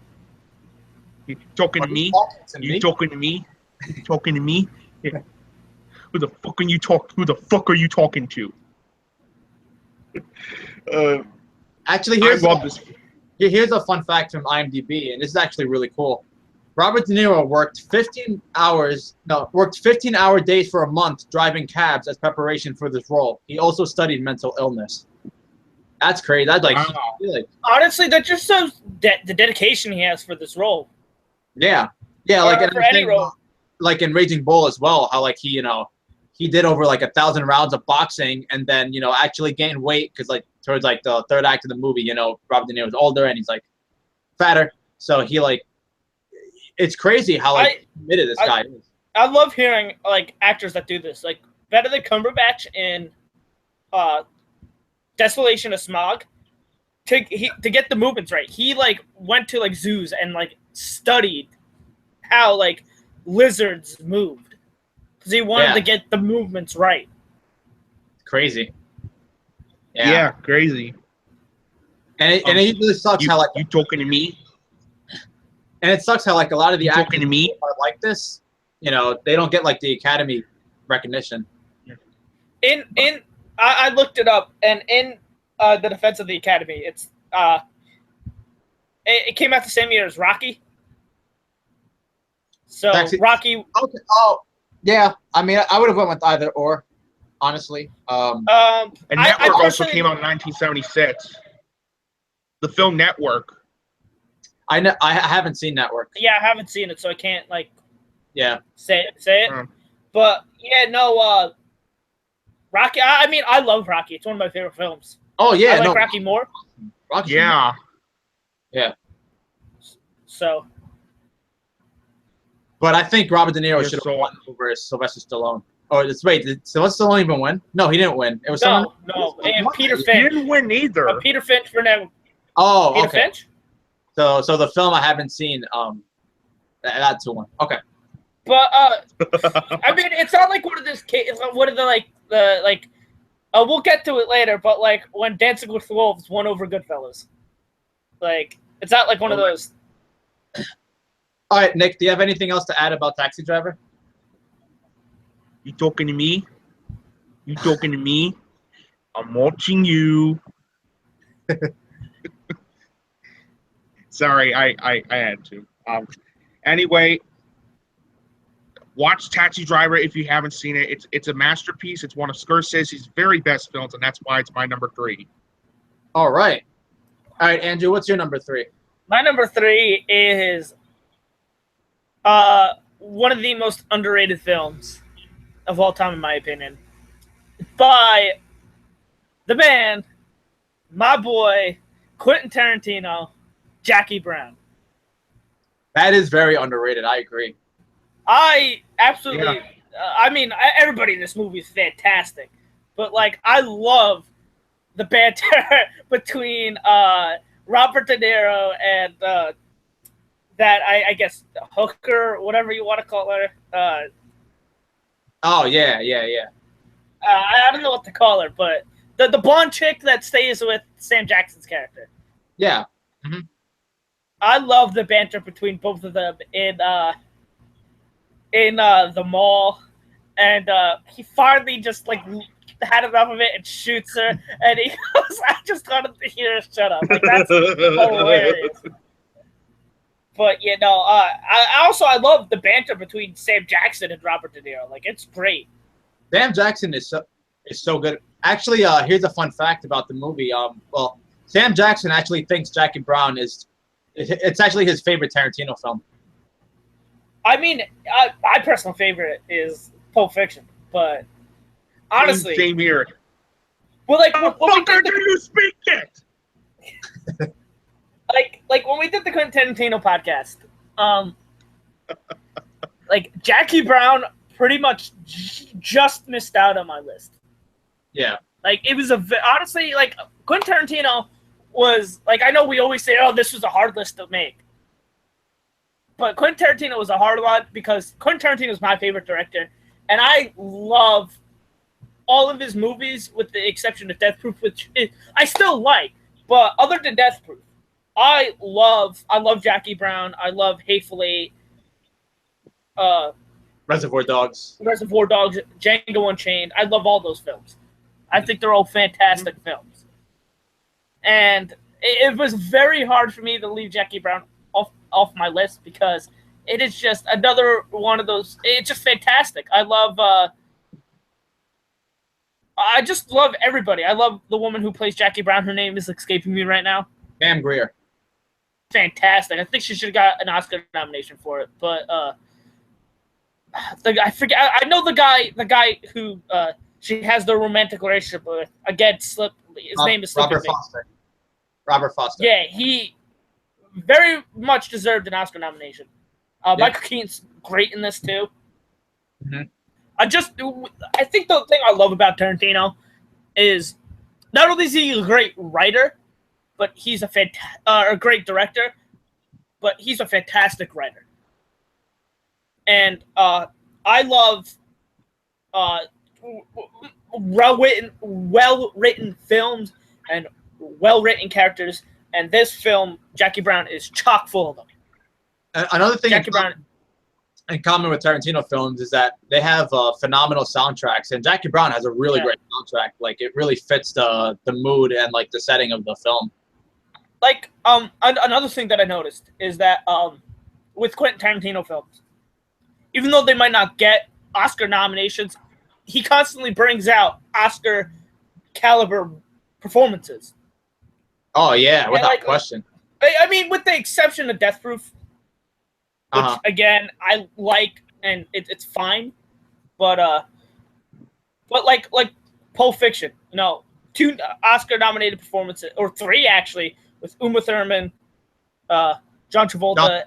You talking
Are
to
you
me?
talking to
You
me?
talking to me? You talking to me? Yeah. Who the fuck are you talking to?
Actually,
I love this.
here's a fun fact from IMDb, and this is actually really cool. Robert De Niro worked 15-hour days for a month driving cabs as preparation for this role. He also studied mental illness. That's crazy. That's like,
Wow.
Honestly, that just shows the dedication he has for this role.
yeah,
Or
like and
for
I'm
any
saying,
role.
like in Raging Bull as well. How like he did over like 1,000 rounds of boxing, and then actually gained weight because like towards like the third act of the movie, Robert De Niro was older and he's like fatter, so he like it's crazy how like committed this guy is.
I love hearing like actors that do this. Like Benedict Cumberbatch in Desolation of Smog. To get the movements right, he like went to like zoos and like studied how like lizards moved because he wanted to get the movements right.
Crazy.
Yeah, crazy.
And it really sucks how like
you talking to me?
And it sucks how like a lot of the actors
talking to me
are like this. They don't get like the Academy recognition.
I looked it up, and in the defense of the Academy, it's it came out the same year as Rocky. So Rocky.
Okay. Oh, yeah. I mean, I would have went with either or, honestly.
And Network also came out in 1976. The film Network.
I haven't seen Network.
Yeah, I haven't seen it, so I can't like.
Yeah.
Say it. But yeah, no. Rocky. I mean, I love Rocky. It's one of my favorite films.
Oh yeah,
I like Rocky more.
Rocky.
Yeah.
Yeah.
So.
But I think Robert De Niro should have won over Sylvester Stallone. Oh, did Sylvester Stallone even win? No, he didn't win. It was
no. And Peter Finch.
He didn't win either.
Peter Finch for now.
Oh,
Peter
okay.
Finch?
So the film I haven't seen, that's the one. Okay.
But I mean, it's not like one of those cases. One of the we'll get to it later. But like when Dancing with Wolves won over Goodfellas, like it's not like one of those.
All right, Nick. Do you have anything else to add about Taxi Driver?
You talking to me? You talking to me? I'm watching you. Sorry, I had to. Anyway, watch Taxi Driver if you haven't seen it. It's a masterpiece. It's one of Scorsese's very best films, and that's why it's my number 3.
All right, Andrew. What's your number 3?
My number 3 is one of the most underrated films of all time, in my opinion, by the man, my boy, Quentin Tarantino, Jackie Brown.
That is very underrated. I agree.
I absolutely. Yeah. I mean, everybody in this movie is fantastic, but like, I love the banter between Robert De Niro and that I guess hooker, whatever you want to call her.
Oh yeah.
I don't know what to call her, but the blonde chick that stays with Sam Jackson's character.
Yeah. Mm-hmm.
I love the banter between both of them in the mall, and he finally just like had enough of it and shoots her, and he goes, "I just wanted to hear her shut up." Like that's hilarious. But I love the banter between Sam Jackson and Robert De Niro. Like it's great.
Sam Jackson is so good. Actually, here's a fun fact about the movie. Well, Sam Jackson actually thinks Jackie Brown it's actually his favorite Tarantino film.
I mean, my personal favorite is Pulp Fiction, but honestly,
same here.
Well, like
how the fuck do you speak it?
like when we did the Quentin Tarantino podcast, like Jackie Brown pretty much just missed out on my list.
Yeah.
Like it was honestly, like Quentin Tarantino was like, I know we always say, oh, this was a hard list to make, but Quentin Tarantino was a hard one because Quentin Tarantino is my favorite director, and I love all of his movies, with the exception of Death Proof, which I still like. But other than Death Proof, I love Jackie Brown. I love Hateful Eight.
Reservoir Dogs,
Django Unchained. I love all those films. I think they're all fantastic films. And it was very hard for me to leave Jackie Brown off my list because it is just another one of those. It's just fantastic. I just love everybody. I love the woman who plays Jackie Brown. Her name is escaping me right now.
Pam Grier.
Fantastic. I think she should have got an Oscar nomination for it. But I forget. I know the guy who she has the romantic relationship with. Again, his name is
Robert Foster. Robert Foster.
Yeah, he very much deserved an Oscar nomination. Michael Keaton's great in this too.
Mm-hmm.
I think the thing I love about Tarantino is not only is he a great writer, but he's a great director, but he's a fantastic writer. And I love well-written films and well-written characters. And this film, Jackie Brown, is chock full of them.
Another thing
Jackie Brown
in common with Tarantino films is that they have phenomenal soundtracks, and Jackie Brown has a really great soundtrack. Like, it really fits the mood and like the setting of the film.
Like another thing that I noticed is that with Quentin Tarantino films, even though they might not get Oscar nominations, he constantly brings out Oscar caliber performances.
Oh yeah, without question.
I mean, with the exception of Death Proof, which again I like, and it's fine, but like Pulp Fiction, 2 Oscar nominated performances, or 3 actually, with Uma Thurman, John Travolta,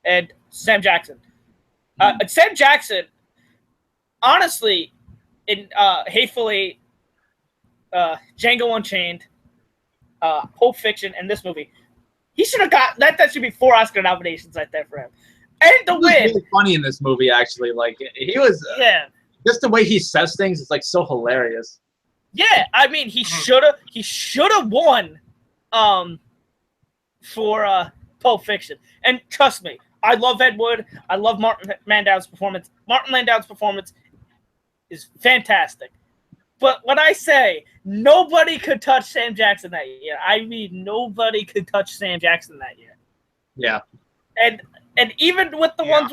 and Sam Jackson. Sam Jackson, honestly, in Hateful Eight, Django Unchained, Pulp Fiction, and this movie, he should have got that. That should be 4 Oscar nominations right there for him. And the win.
He was really funny in this movie, actually. Like, he was. Just the way he says things is like so hilarious.
Yeah, I mean, he should have won, for Pulp Fiction. And trust me, I love Ed Wood. I love Martin Landau's performance. Martin Landau's performance is fantastic. But when I say nobody could touch Sam Jackson that year, I mean nobody could touch Sam Jackson that year.
Yeah.
And even with the ones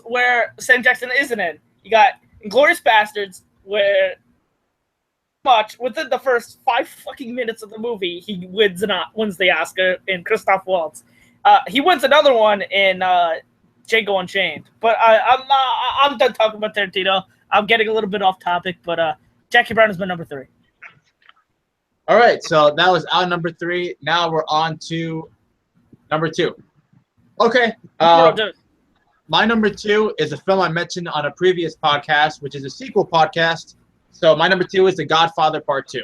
where Sam Jackson isn't in, you got Inglourious Bastards, where within the first 5 fucking minutes of the movie, he wins the Oscar in Christoph Waltz. He wins another one in Django Unchained. But I'm done talking about Tarantino. I'm getting a little bit off topic, but Jackie Brown is my number 3.
All right, so that was our number 3. Now we're on to number 2. Okay. My number 2 is a film I mentioned on a previous podcast, which is a sequel podcast. So my number 2 is The Godfather Part 2.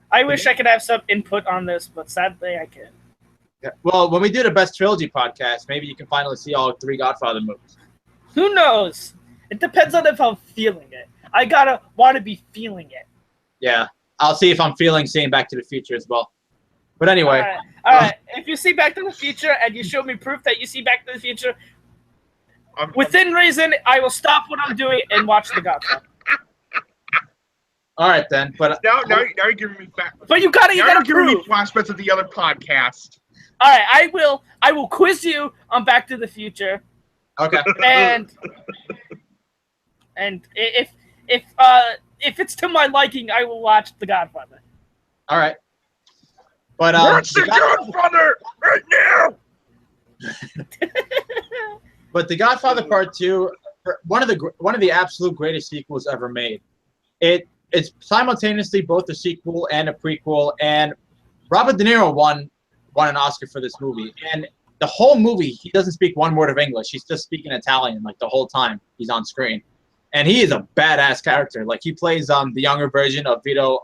I wish I could have some input on this, but sadly I can't.
Yeah. Well, when we do the Best Trilogy podcast, maybe you can finally see all 3 Godfather movies.
Who knows? It depends on if I'm feeling it. I gotta want to be feeling it.
Yeah. I'll see if I'm feeling seeing Back to the Future as well. But anyway.
All right. If you see Back to the Future and you show me proof that you see Back to the Future, within reason, I will stop what I'm doing and watch The Godfather.
All right, then. But
now you're giving me back.
But you gotta
giving me flashbacks of the other podcast.
All right, I will quiz you on Back to the Future.
Okay.
And if it's to my liking, I will watch The Godfather.
All right. But
watch The Godfather right now.
But The Godfather Part 2, one of the absolute greatest sequels ever made. It's simultaneously both a sequel and a prequel, and Robert De Niro won an Oscar for this movie. And the whole movie, he doesn't speak one word of English. He's just speaking Italian like the whole time he's on screen. And he is a badass character. Like, he plays the younger version of Vito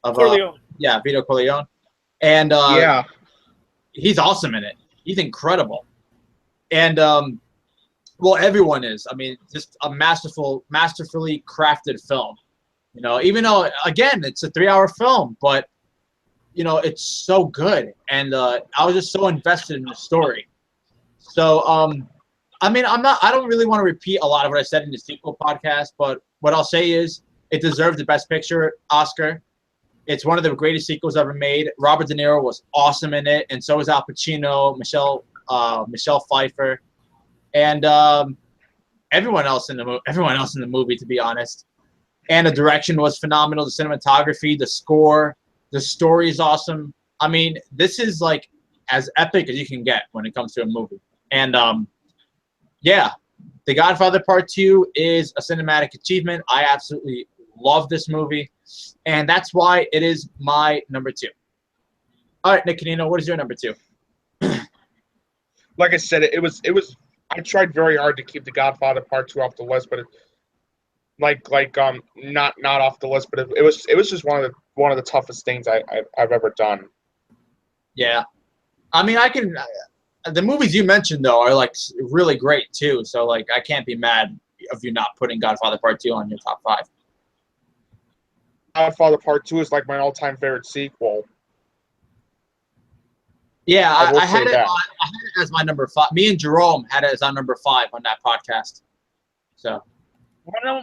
Corleone.
Vito Corleone. And he's awesome in it. He's incredible. And Well, everyone is. I mean, just a masterfully crafted film. You know, even though again it's a 3-hour film, but you know it's so good, and I was just so invested in the story. So, I mean, I don't really want to repeat a lot of what I said in the sequel podcast, but what I'll say is it deserved the Best Picture Oscar. It's one of the greatest sequels ever made. Robert De Niro was awesome in it, and so was Al Pacino, Michelle Pfeiffer, and everyone else in the movie, to be honest. And the direction was phenomenal. The cinematography, the score, the story is awesome. I mean, this is like as epic as you can get when it comes to a movie. And yeah, The Godfather Part 2 is a cinematic achievement. I absolutely love this movie, and that's why it is my number 2. All right, Nick Canino, what is your number 2?
Like I said, it was. I tried very hard to keep The Godfather Part 2 off the list, but not off the list, but it was just one of the toughest things I've ever done.
Yeah, I mean, I can. The movies you mentioned though are like really great too, so like I can't be mad of you not putting Godfather Part 2 on your top 5.
Godfather Part 2 is like my all-time favorite sequel.
Yeah, I had it as my number 5. Me and Jerome had it as our number 5 on that podcast. So,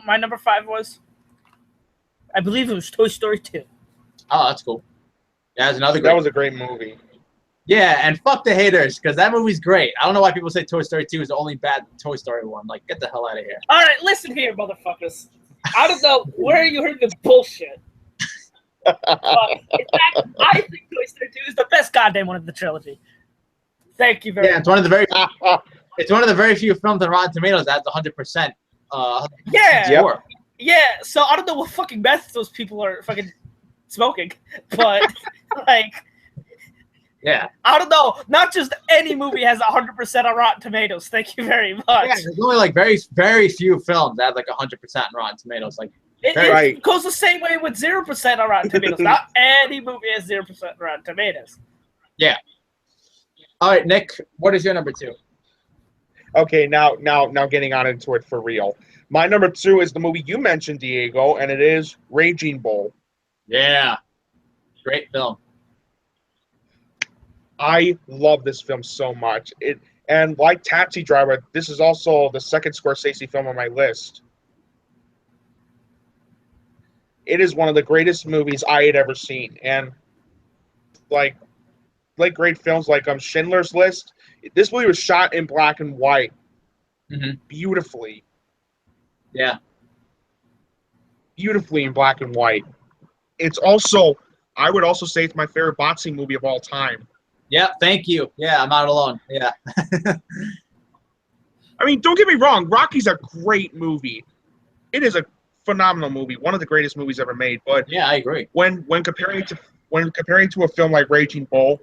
my number 5 was, I believe it was Toy Story 2.
Oh, that's cool. Yeah, that's another.
That was a great movie.
Yeah, and fuck the haters, because that movie's great. I don't know why people say Toy Story 2 is the only bad Toy Story one. Like, get the hell out of here.
All right, listen here, motherfuckers. I don't know where you heard this bullshit. But in fact, I think Toy Story 2 is the best goddamn one of the trilogy. Thank you very much.
Yeah, it's one of the very few films on Rotten Tomatoes that has 100%.
Yeah.
Yep.
Yeah, so I don't know what fucking meth those people are fucking smoking, but like...
Yeah.
I don't know. Not just any movie has 100% on Rotten Tomatoes. Thank you very much.
Yeah, there's only like very, very few films that have like 100% on Rotten Tomatoes. Like
it goes the same way with 0% on Rotten Tomatoes. Not any movie has 0% on Rotten Tomatoes.
Yeah. All right, Nick, what is your number 2?
Okay, now getting on into it for real. My number 2 is the movie you mentioned, Diego, and it is Raging Bull.
Yeah. Great film.
I love this film so much. And like Taxi Driver, this is also the second Scorsese film on my list. It is one of the greatest movies I had ever seen. And like great films like Schindler's List, this movie was shot in black and white beautifully.
Yeah.
Beautifully in black and white. It's also, I would also say it's my favorite boxing movie of all time.
Yeah, thank you. Yeah, I'm not alone. Yeah.
I mean, don't get me wrong. Rocky's a great movie. It is a phenomenal movie, one of the greatest movies ever made. But
yeah, I agree.
When comparing to a film like Raging Bull,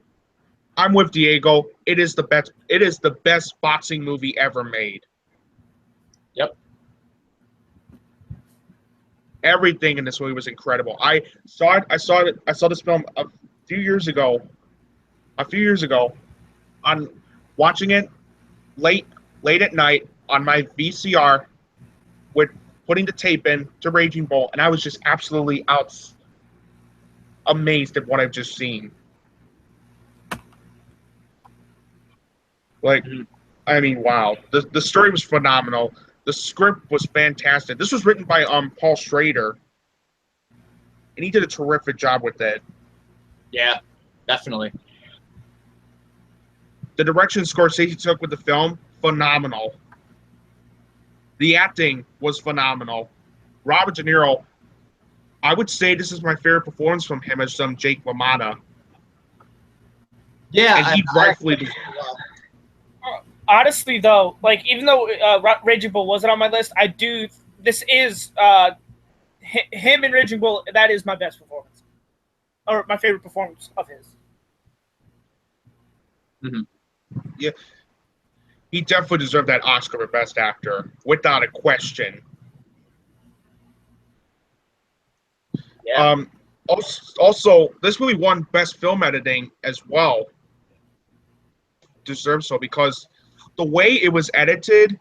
I'm with Diego. It is the best. It is the best boxing movie ever made.
Yep.
Everything in this movie was incredible. I saw this film a few years ago, on watching it late at night on my VCR with putting the tape in to Raging Bull, and I was just absolutely amazed at what I've just seen. Like, I mean, wow. The story was phenomenal. The script was fantastic. This was written by Paul Schrader, and he did a terrific job with it.
Yeah, definitely.
The direction Scorsese took with the film, phenomenal. The acting was phenomenal. Robert De Niro, I would say this is my favorite performance from him as Jake LaMotta.
Yeah,
and he rightfully.
Honestly, though, like even though Raging Bull wasn't on my list, I do. This is him in Raging Bull. That is my best performance, or my favorite performance of his.
Mm-hmm.
Yeah, he definitely deserved that Oscar for Best Actor, without a question.
Yeah.
Also, this movie won Best Film Editing as well. Deserves so because the way it was edited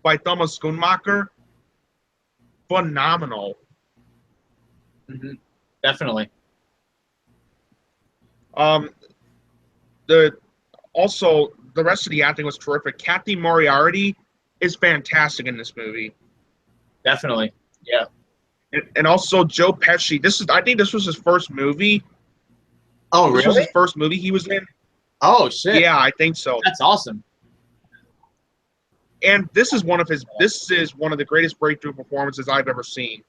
by Thomas Schoonmaker. Phenomenal.
Mm-hmm. Definitely.
The rest of the acting was terrific. Kathy Moriarty is fantastic in this movie.
Definitely. Yeah.
And also Joe Pesci. I think this was his first movie.
Oh,
This
really?
was his first movie he was in.
Oh, shit.
Yeah, I think so.
That's awesome.
And this is one of the greatest breakthrough performances I've ever seen.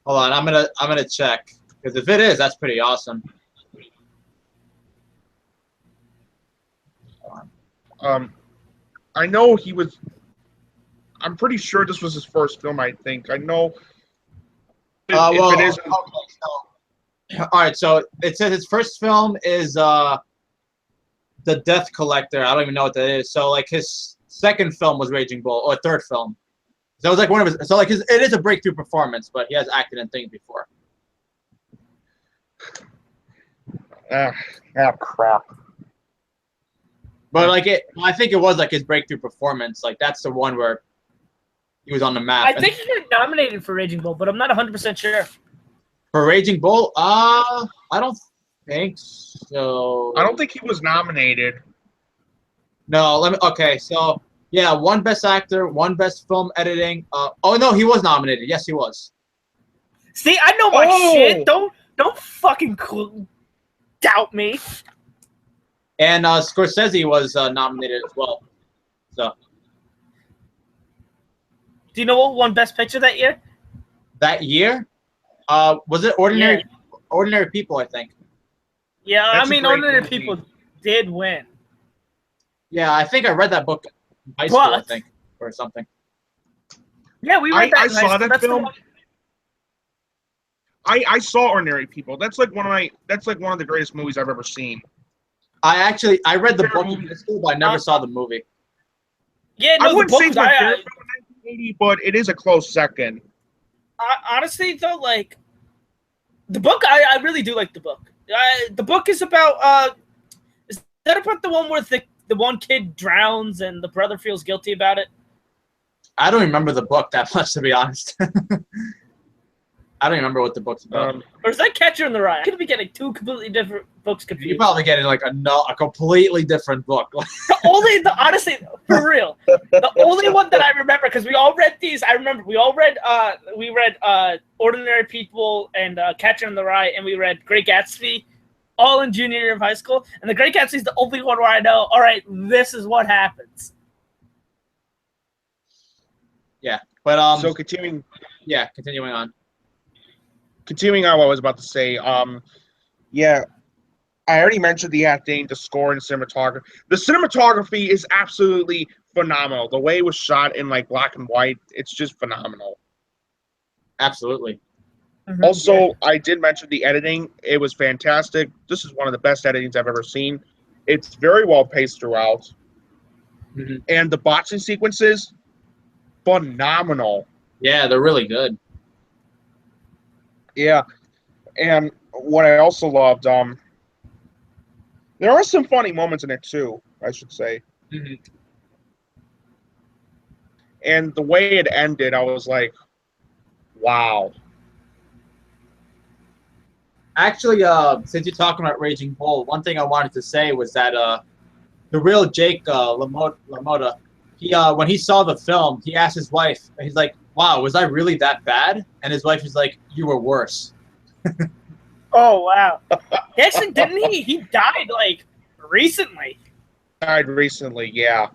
Hold on, I'm gonna check, because if it is, that's pretty awesome.
I know he was. I'm pretty sure this was his first film. I think I know.
Well,
if it is,
okay, so, all right. So it says his first film is The Death Collector. I don't even know what that is. So like his second film was Raging Bull, or third film. So it was like one of his. So like it is a breakthrough performance, but he has acted in things before.
crap.
But like I think it was like his breakthrough performance. Like that's the one where he was on the map.
I think he got nominated for Raging Bull, but I'm not 100% sure.
For Raging Bull, I don't think so.
I don't think he was nominated.
No, okay, so yeah, one best actor, one best film editing. Oh no, he was nominated. Yes, he was.
See, I know my shit. Don't fucking doubt me.
And Scorsese was nominated as well. So.
Do you know what won Best Picture that year?
That year, was it Ordinary People? I think.
Yeah,
That's
Ordinary
movie.
People did win.
Yeah, I think I read that book in high school, I think, or something.
Yeah, we read that.
I
in high
saw
school.
that
That's
film. I saw Ordinary People. That's like one of the greatest movies I've ever seen.
I read the book in high school, but I never saw the movie.
Yeah, no,
I wouldn't say it's my favorite
I,
film in 1980, but it is a close second.
honestly, though, like the book, I really do like the book. The book is about is that about the one where the one kid drowns and the brother feels guilty about it?
I don't remember the book that much, to be honest. I don't remember what the book's about.
Or is that Catcher in the Rye? I could be getting two completely different books confused.
You're probably getting like a completely different book.
Honestly, for real, the only one that I remember, because we all read these. I remember we read Ordinary People and Catcher in the Rye, and we read Great Gatsby, all in junior year of high school. And the Great Gatsby is the only one where I know, all right, this is what happens.
Yeah, but
so continuing.
Yeah, continuing on.
Continuing on what I was about to say, yeah, I already mentioned the acting, the score, and cinematography. The cinematography is absolutely phenomenal. The way it was shot in like black and white, it's just phenomenal.
Absolutely.
Mm-hmm.
Also, I did mention the editing. It was fantastic. This is one of the best editings I've ever seen. It's very well paced throughout.
Mm-hmm.
And the boxing sequences, phenomenal.
Yeah, they're really good.
Yeah, and what I also loved, there are some funny moments in it too, I should say.
Mm-hmm.
And the way it ended, I was like, wow.
Actually, since you're talking about Raging Bull, one thing I wanted to say was that the real Jake LaMotta, he when he saw the film, he asked his wife, he's like, "Wow, was I really that bad?" And his wife was like, "You were worse."
Oh wow! Actually, didn't he? He died like recently.
Died recently, yeah.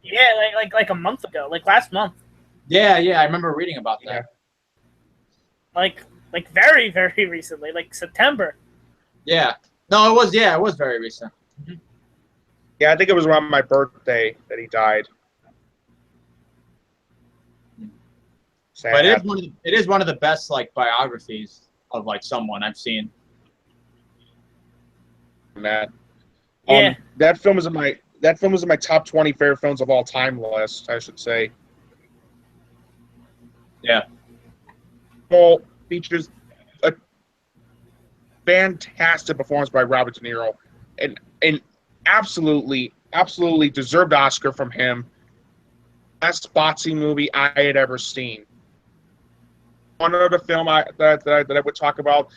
Yeah, like a month ago, like last month.
Yeah, I remember reading about that.
Like very, very recently, like September.
Yeah. No, it was very recent. Mm-hmm.
Yeah, I think it was around my birthday that he died. Sad.
But it is one of the best like biographies of like someone I've seen.
That.
Yeah.
That film is in my top 20 favorite films of all time list, I should say.
Yeah.
Well, features a fantastic performance by Robert De Niro, and absolutely deserved Oscar from him. best boxing movie I had ever seen. One other film that I would talk about,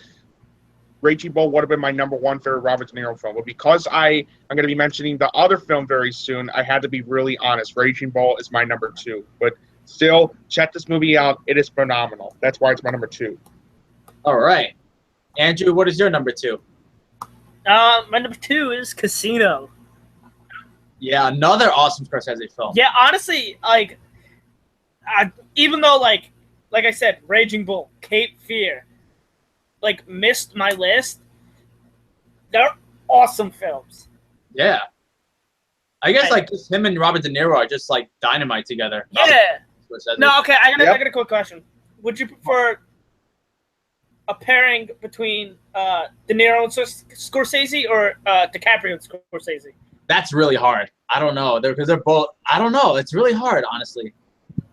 Raging Bull would have been my #1 favorite Robert De Niro film. But because I'm going to be mentioning the other film very soon, I had to be really honest. Raging Bull is my #2. But still, check this movie out. It is phenomenal. That's why it's my #2.
All right. Andrew, what is your #2?
My #2 is Casino.
Yeah, another awesome Scorsese film.
Yeah, honestly, like, even though, like I said, Raging Bull, Cape Fear, like, missed my list, they're awesome films.
Yeah. I guess, like, just him and Robert De Niro are just, like, dynamite together.
Yeah.
Scorsese.
No, okay, I got a quick question. Would you prefer a pairing between De Niro and Scorsese or DiCaprio and Scorsese?
That's really hard. I don't know. Because they're both... I don't know. It's really hard, honestly.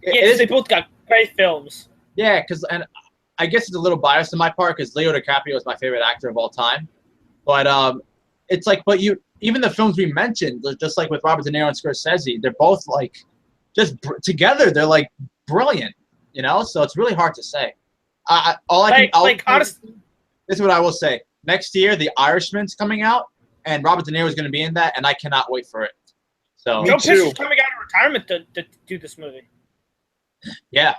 They both got great films.
Yeah, and I guess it's a little biased on my part because Leo DiCaprio is my favorite actor of all time. But it's like, even the films we mentioned, just like with Robert De Niro and Scorsese, they're both like, just together, they're like brilliant, you know? So it's really hard to say. Honestly, this is what I will say. Next year, The Irishman's coming out, and Robert De Niro is going to be in that, and I cannot wait for it. So
Joe Pesci's coming out of retirement to do this movie.
Yeah.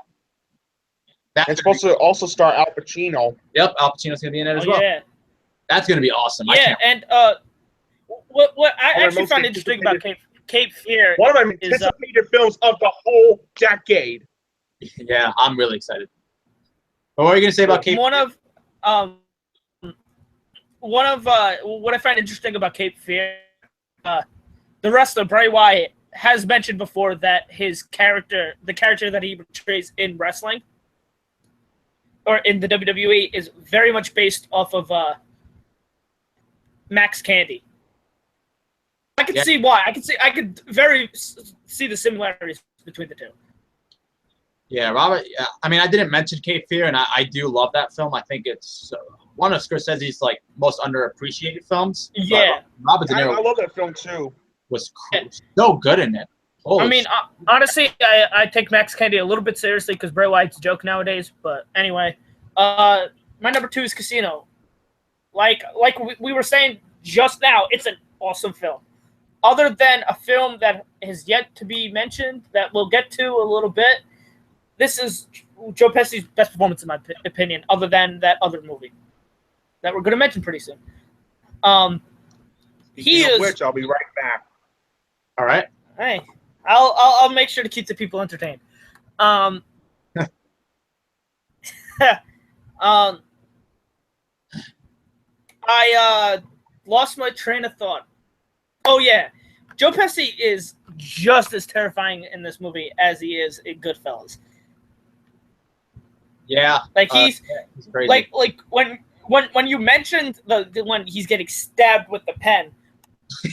It's supposed to also star Al Pacino.
Yep, Al Pacino's going to be in it as well.
Yeah.
That's going to be awesome.
Yeah, and what I actually found interesting about Cape Fear,
one of my anticipated films of the whole decade.
Yeah, I'm really excited. What were you going to say about Cape Fear?
What I find interesting about Cape Fear, the wrestler Bray Wyatt has mentioned before that the character that he portrays in wrestling or in the WWE is very much based off of Max Candy. I can see why. I could very see the similarities between the two.
Yeah, Robert. Yeah, I mean, I didn't mention Cape Fear, and I do love that film. I think it's one of Scorsese's like most underappreciated films.
Yeah,
Robert De Niro.
I love that film too.
Was so good in it.
I mean, honestly, I take Max Candy a little bit seriously because Bray Wyatt's a joke nowadays. But anyway, my #2 is Casino. Like we were saying just now, it's an awesome film. Other than a film that has yet to be mentioned that we'll get to a little bit, this is Joe Pesci's best performance in my opinion, other than that other movie that we're going to mention pretty soon.
Which I'll be right back.
All right.
Hey, I'll make sure to keep the people entertained. I lost my train of thought. Oh yeah, Joe Pesci is just as terrifying in this movie as he is in Goodfellas.
Yeah,
like he's
crazy.
like when you mentioned the when he's getting stabbed with the pen.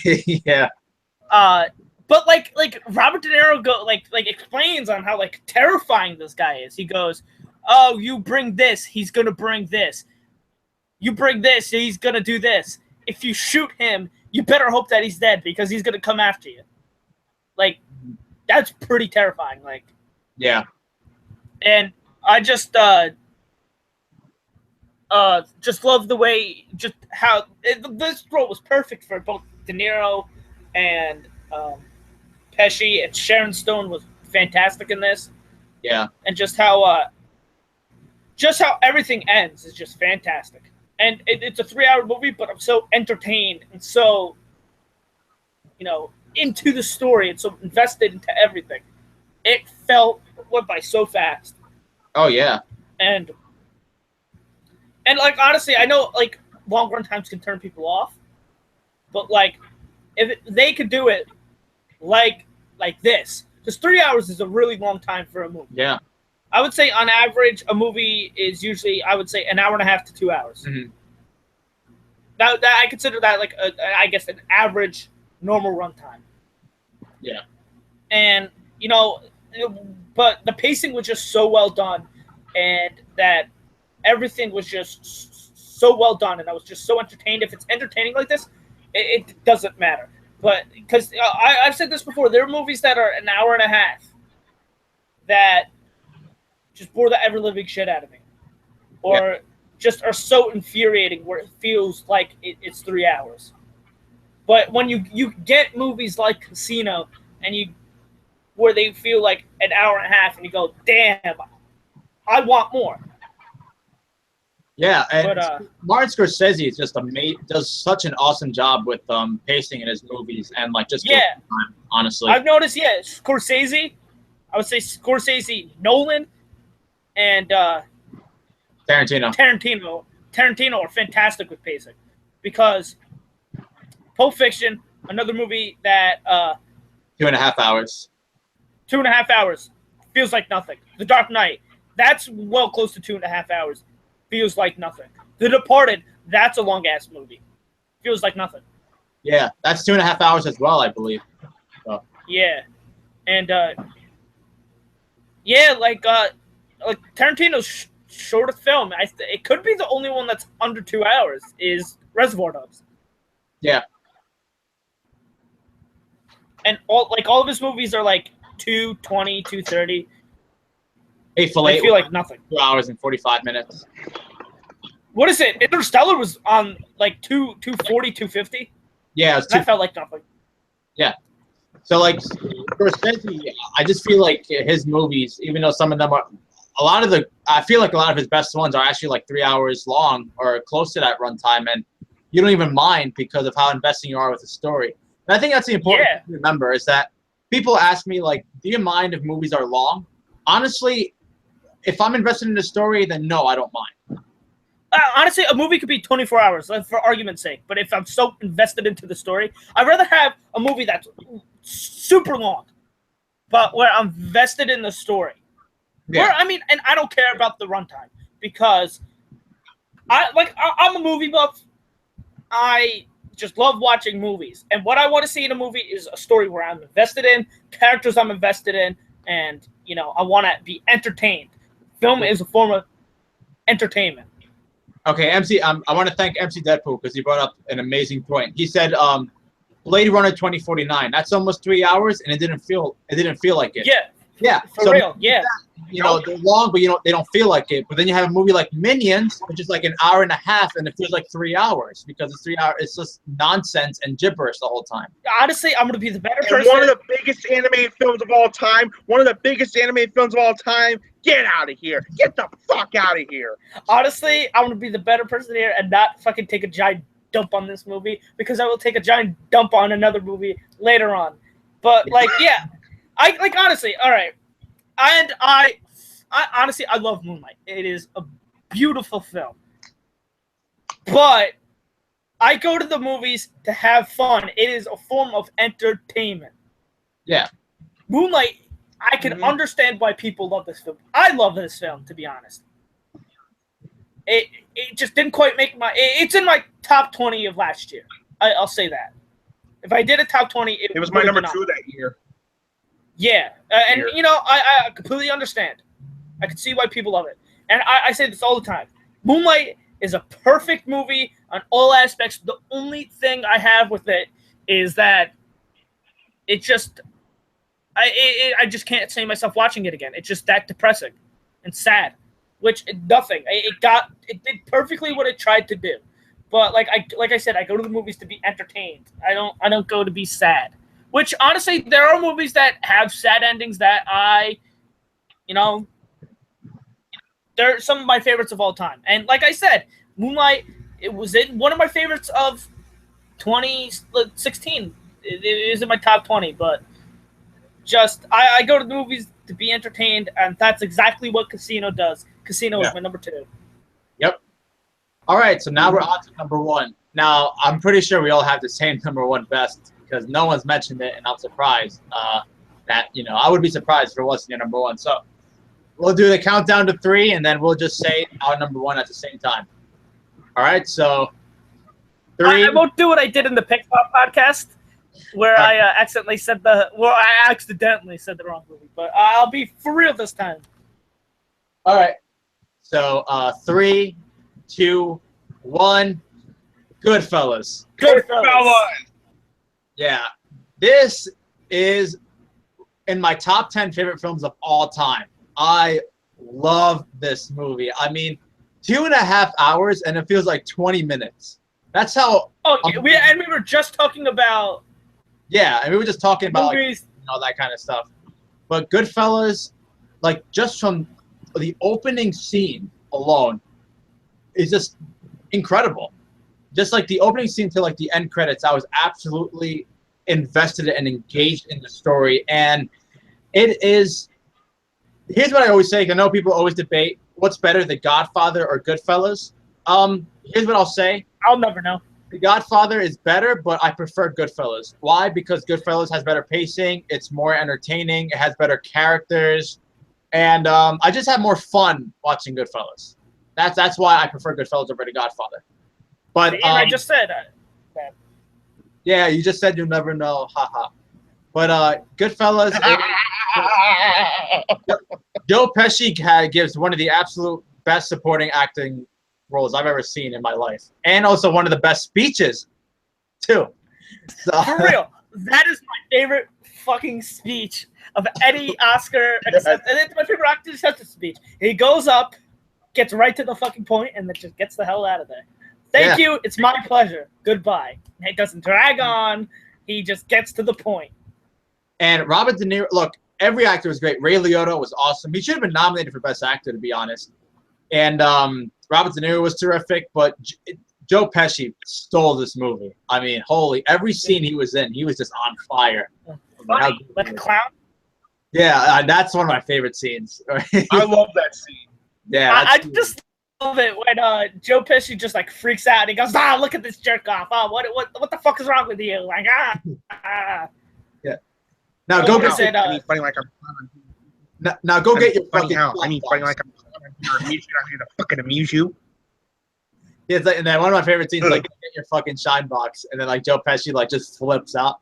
Yeah.
But like Robert De Niro explains on how like terrifying this guy is. He goes, "Oh, you bring this, he's gonna bring this. You bring this, he's gonna do this. If you shoot him, you better hope that he's dead because he's gonna come after you." Like, that's pretty terrifying. Like,
yeah.
And I just love the way how this role was perfect for both De Niro and Pesci, and Sharon Stone was fantastic in this.
Yeah.
And just how everything ends is just fantastic. And it's a 3-hour movie, but I'm so entertained and so, into the story and so invested into everything. It went by so fast.
Oh yeah.
And like, honestly, I know like long run times can turn people off, but like if they could do it like this, because 3 hours is a really long time for a movie.
Yeah.
I would say on average a movie is usually, I would say, an hour and a half to 2 hours.
Mm-hmm.
That I consider that like I guess an average normal runtime.
Yeah.
And but the pacing was just so well done, and that everything was just so well done, and I was just so entertained. If it's entertaining like this, it doesn't matter. But because I've said this before, there are movies that are an hour and a half, that just bore the ever-living shit out of me. Or just are so infuriating where it feels like it's 3 hours. But when you get movies like Casino and where they feel like an hour and a half and you go, damn, I want more.
Yeah, and Martin Scorsese is just does such an awesome job with pacing in his movies and like just time, honestly.
I've noticed, Scorsese, I would say Scorsese, Nolan, and Tarantino are fantastic with pacing because Pulp Fiction, another movie that
2.5 hours.
2.5 hours feels like nothing. The Dark Knight, that's well close to 2.5 hours. Feels like nothing. The Departed, that's a long ass movie. Feels like nothing.
Yeah, that's 2.5 hours as well, I believe. So.
Yeah, and like Tarantino's shortest film, it could be the only one that's under 2 hours. Is Reservoir Dogs.
Yeah.
And all of his movies are like 2:20, 2:30.
Hateful
Eight.
Eight.
I feel like nothing.
2 hours and 45 minutes.
What is it? Interstellar was on like 2:40, 2:50.
Yeah,
that felt like nothing.
Yeah. So like Scorsese, I just feel like his movies, even though some of them are, I feel like a lot of his best ones are actually like 3 hours long or close to that runtime, and you don't even mind because of how investing you are with the story. And I think that's the important thing to remember is that people ask me like, do you mind if movies are long? Honestly, if I'm invested in the story, then no, I don't mind.
Honestly, a movie could be 24 hours, for argument's sake. But if I'm so invested into the story, I'd rather have a movie that's super long, but where I'm vested in the story. Yeah. And I don't care about the runtime because I'm a movie buff. I just love watching movies, and what I want to see in a movie is a story where I'm invested in, characters I'm invested in, and I want to be entertained. Film is a form of entertainment.
Okay, MC. I want to thank MC Deadpool because he brought up an amazing point. He said, "Blade Runner 2049. That's almost 3 hours, and it didn't feel like it."
Yeah.
Yeah.
For real. Yeah.
They're long, but they don't feel like it. But then you have a movie like Minions, which is like an hour and a half, and it feels like 3 hours because it's 3 hours. It's just nonsense and gibberish the whole time.
Honestly, I'm gonna be the better person.
One of the biggest animated films of all time. Get out of here. Get the fuck out of here.
Honestly, I'm gonna be the better person here and not fucking take a giant dump on this movie because I will take a giant dump on another movie later on. But honestly, all right. And I honestly, I love Moonlight. It is a beautiful film. But I go to the movies to have fun. It is a form of entertainment.
Yeah.
Moonlight, I can understand why people love this film. I love this film, to be honest. It just didn't quite make it's in my top 20 of last year. I'll say that. If I did a top 20, it
was my number 2 that year.
Yeah, I completely understand. I can see why people love it. And I say this all the time. Moonlight is a perfect movie on all aspects. The only thing I have with it is that it just... I just can't see myself watching it again. It's just that depressing and sad. Which, nothing. It did perfectly what it tried to do. But like I said, I go to the movies to be entertained. I don't go to be sad. Which, honestly, there are movies that have sad endings that they're some of my favorites of all time. And like I said, Moonlight, it was in one of my favorites of 2016. It is in my top 20, but just, I go to the movies to be entertained, and that's exactly what Casino does. Casino is my number 2.
Yep. All right, so now we're on to number 1. Now, I'm pretty sure we all have the same number 1 best, because no one's mentioned it, and I'm surprised that, I would be surprised if it wasn't your number 1. So we'll do the countdown to 3, and then we'll just say our number 1 at the same time. All right, so 3.
I won't do what I did in the Pick Pop podcast, where I accidentally said the wrong movie. But I'll be for real this time.
All right. So 3, 2, 1. Goodfellas.
Goodfellas.
Yeah, this is in my top 10 favorite films of all time. I love this movie. I mean, 2.5 hours and it feels like 20 minutes. That's how.
Oh, we were just talking about.
Yeah, and we were just talking about
movies.
all that kind of stuff. But Goodfellas, like just from the opening scene alone, is just incredible. Just like the opening scene to like the end credits, I was absolutely invested and engaged in the story. And it is. Here's what I always say. I know people always debate what's better, The Godfather or Goodfellas. Here's what I'll say.
I'll never know.
The Godfather is better, but I prefer Goodfellas. Why? Because Goodfellas has better pacing. It's more entertaining. It has better characters, and I just have more fun watching Goodfellas. That's why I prefer Goodfellas over The Godfather. But
and I just said that.
Yeah, you just said you'll never know. Haha. But Goodfellas. Joe Pesci gives one of the absolute best supporting acting roles I've ever seen in my life, and also one of the best speeches, too. So.
For real, that is my favorite fucking speech of any Oscar. Except, and it's my favorite actor acceptance speech. He goes up, gets right to the fucking point, and then just gets the hell out of there. Thank you. It's my pleasure. Goodbye. It doesn't drag on. He just gets to the point.
And Robert De Niro, look, every actor was great. Ray Liotta was awesome. He should have been nominated for Best Actor, to be honest. And Robert De Niro was terrific, but Joe Pesci stole this movie. I mean, every scene he was in, he was just on fire.
Funny, like a clown?
Yeah, that's one of my favorite scenes.
I love that scene.
Yeah,
I just love it when Joe Pesci just like freaks out and he goes, look at this jerk off. What the fuck is wrong with you? Like,
Yeah. Now go get
it. I mean, funny like I'm.
Now go get your fucking.
I mean, funny like I'm. I'm here to fucking amuse you.
Yeah, it's like, and then one of my favorite scenes is like get your fucking shine box, and then like Joe Pesci like just flips out.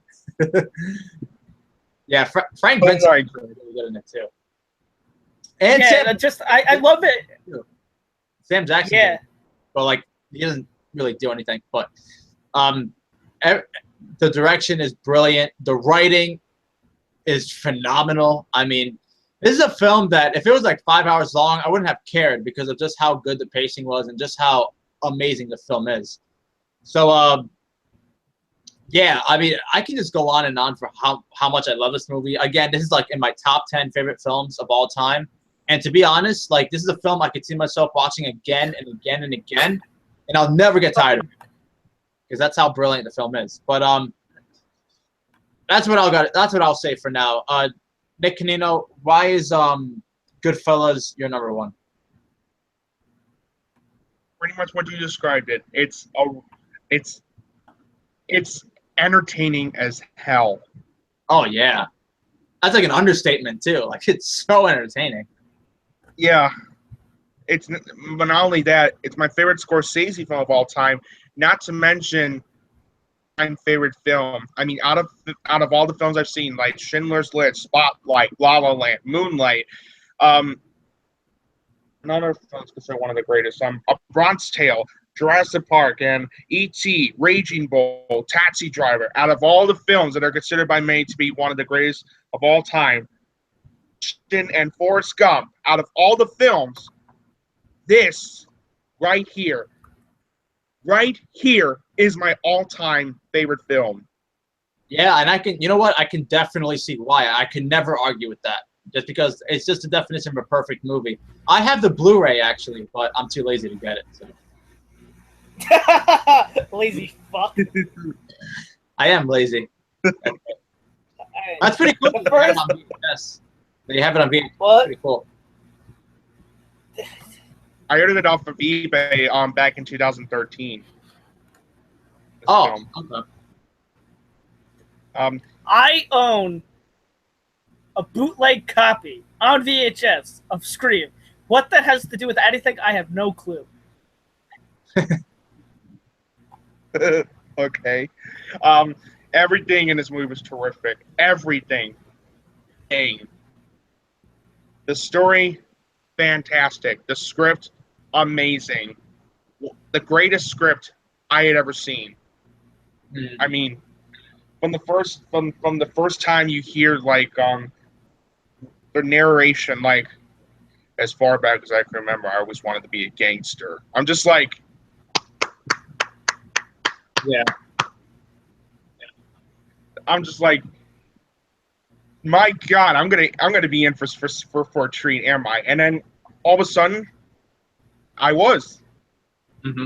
Yeah, Frank Vincent is really good in it too. And
yeah, I love it.
Sam Jackson.
Yeah,
but like he doesn't really do anything. But the direction is brilliant. The writing is phenomenal. I mean, this is a film that if it was like 5 hours long, I wouldn't have cared because of just how good the pacing was and just how amazing the film is. So, yeah, I mean, I can just go on and on for how much I love this movie. Again, this is like in my top 10 favorite films of all time. And to be honest, like this is a film I could see myself watching again and again and again, and I'll never get tired of it because that's how brilliant the film is. But that's what I'll say for now. Nick Canino, why is Goodfellas your number one?
Pretty much what you described it. It's entertaining as hell.
Oh yeah, that's like an understatement too. Like it's so entertaining.
Yeah, but not only that, it's my favorite Scorsese film of all time. Not to mention my favorite film. I mean, out of all the films I've seen, like Schindler's List, Spotlight, La La Land, Moonlight, another film's considered one of the greatest. A Bronx Tale, Jurassic Park, and E.T., Raging Bull, Taxi Driver. Out of all the films that are considered by many to be one of the greatest of all time, and Forrest Gump, out of all the films, this right here is my all-time favorite film.
Yeah, and you know what? I can definitely see why. I can never argue with that, just because it's just the definition of a perfect movie. I have the Blu-ray actually, but I'm too lazy to get it. So.
Lazy fuck.
I am lazy. That's pretty cool. Yes. They have it on VHS.
What?
Pretty cool.
I ordered it off of eBay back in 2013.
Oh, okay.
I own a bootleg copy on VHS of Scream. What that has to do with anything, I have no clue.
Okay. Everything in this movie was terrific. Everything. The story, fantastic. The script, amazing. The greatest script I had ever seen. I mean, from the first time you hear like the narration, like, as far back as I can remember, I always wanted to be a gangster. I'm just like,
Yeah.
I'm just like, my God, I'm gonna be in for a treat, am I? And then all of a sudden, I was.
Hmm.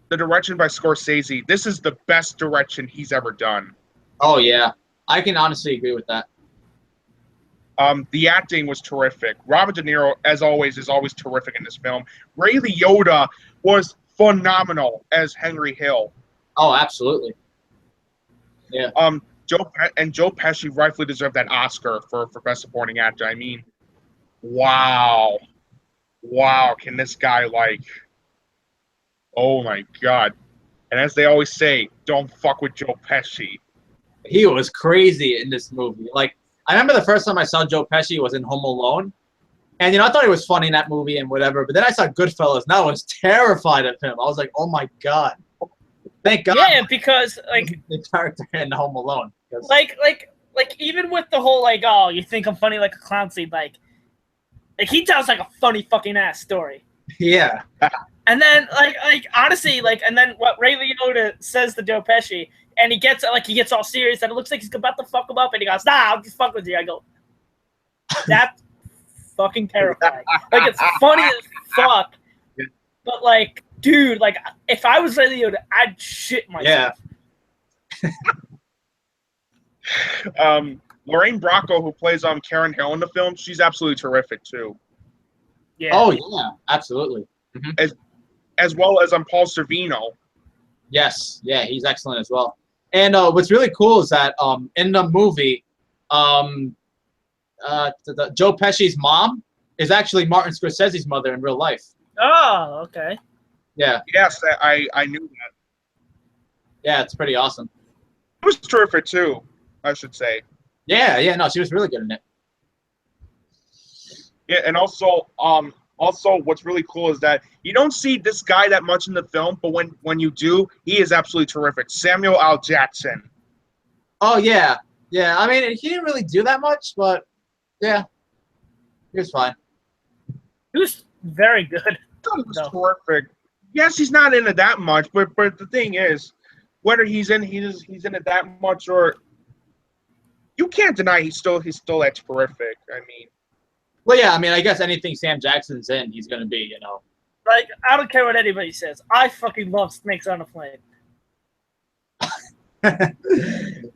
The direction by Scorsese. This is the best direction he's ever done.
Oh yeah, I can honestly agree with that.
The acting was terrific. Robert De Niro, as always, is always terrific in this film. Ray Liotta was phenomenal as Henry Hill.
Oh, absolutely. Yeah.
Joe Pesci rightfully deserved that Oscar for Best Supporting Actor. I mean, wow, can this guy like? Oh my God! And as they always say, don't fuck with Joe Pesci.
He was crazy in this movie. Like, I remember the first time I saw Joe Pesci was in Home Alone. And, I thought he was funny in that movie and whatever. But then I saw Goodfellas, and I was terrified of him. I was like, oh, my God. Thank God.
Yeah, because, like...
The character in Home Alone.
Like, even with the whole, like, oh, you think I'm funny like a clown scene, like he tells, like, a funny fucking ass story.
Yeah.
And then, like honestly, like, and then what Ray Liotta says to Joe Pesci, and he gets all serious, and it looks like he's about to fuck him up, and he goes, "Nah, I'll just fuck with you." I go, "That's fucking terrifying." Like, it's funny as fuck, but like, dude, like, if I was Ray Liotta, I'd shit myself.
Yeah. Lorraine Bracco, who plays Karen Hill in the film, she's absolutely terrific too.
Yeah.
Oh yeah, absolutely. Mm-hmm.
As well as Paul Sorvino.
Yes, yeah, he's excellent as well. And what's really cool is that in the movie, Joe Pesci's mom is actually Martin Scorsese's mother in real life.
Oh, okay.
Yeah.
Yes, I knew that.
Yeah, it's pretty awesome.
It was terrific too, I should say.
Yeah, no, she was really good in it.
Yeah, and also, what's really cool is that you don't see this guy that much in the film, but when you do, he is absolutely terrific. Samuel L. Jackson.
Oh yeah. I mean, he didn't really do that much, but yeah, he was fine.
He was very good.
He was terrific. Yes, he's not in it that much, but the thing is, whether he's in it that much or you can't deny he's still that terrific. I mean.
Well, yeah, I mean, I guess anything Sam Jackson's in, he's going to be,
Like, I don't care what anybody says. I fucking love Snakes on a Plane.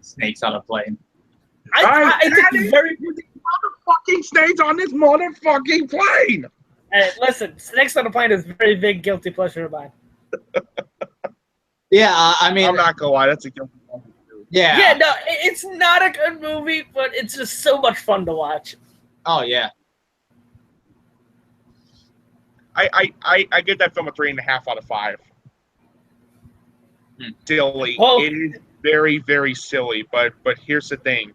Snakes on a Plane.
It's very...
Motherfucking snakes on this motherfucking plane!
Hey, listen, Snakes on a Plane is a very big guilty pleasure of mine.
Yeah, I mean...
I'm not going to lie, that's a guilty pleasure.
Yeah.
Yeah, no, it's not a good movie, but it's just so much fun to watch.
Oh, yeah.
I give that film a 3.5 out of 5. Silly.
Well,
it is very, very silly, but here's the thing.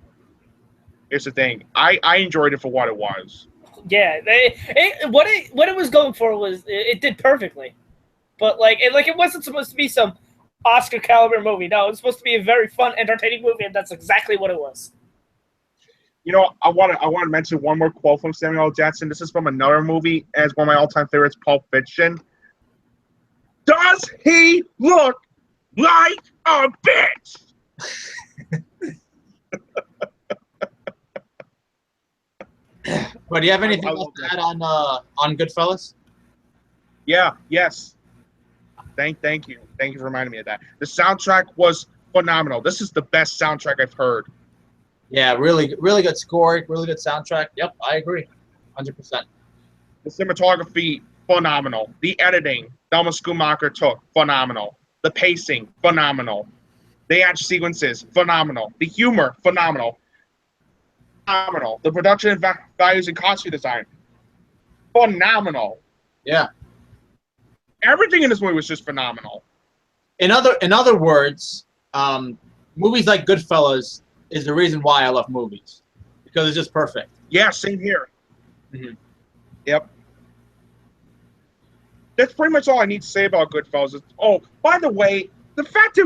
I enjoyed it for what it was.
Yeah, what it was going for was it did perfectly, but it wasn't supposed to be some Oscar caliber movie. No, it was supposed to be a very fun, entertaining movie, and that's exactly what it was.
I want to mention one more quote from Samuel L. Jackson. This is from another movie, as one of my all-time favorites, Pulp Fiction. Does he look like a bitch?
But do you have anything else to add on Goodfellas?
Yes. Thank you for reminding me of that. The soundtrack was phenomenal. This is the best soundtrack I've heard.
Yeah, really good score, really good soundtrack. Yep, I agree, 100%.
The cinematography, phenomenal. The editing, Thelma Schumacher took, phenomenal. The pacing, phenomenal. The action sequences, phenomenal. The humor, phenomenal. The production values and costume design, phenomenal.
Yeah.
Everything in this movie was just phenomenal.
In other words, movies like Goodfellas is the reason why I love movies, because it's just perfect.
Yeah, same here.
Mm-hmm.
Yep. That's pretty much all I need to say about Goodfellas. Oh, by the way, the fact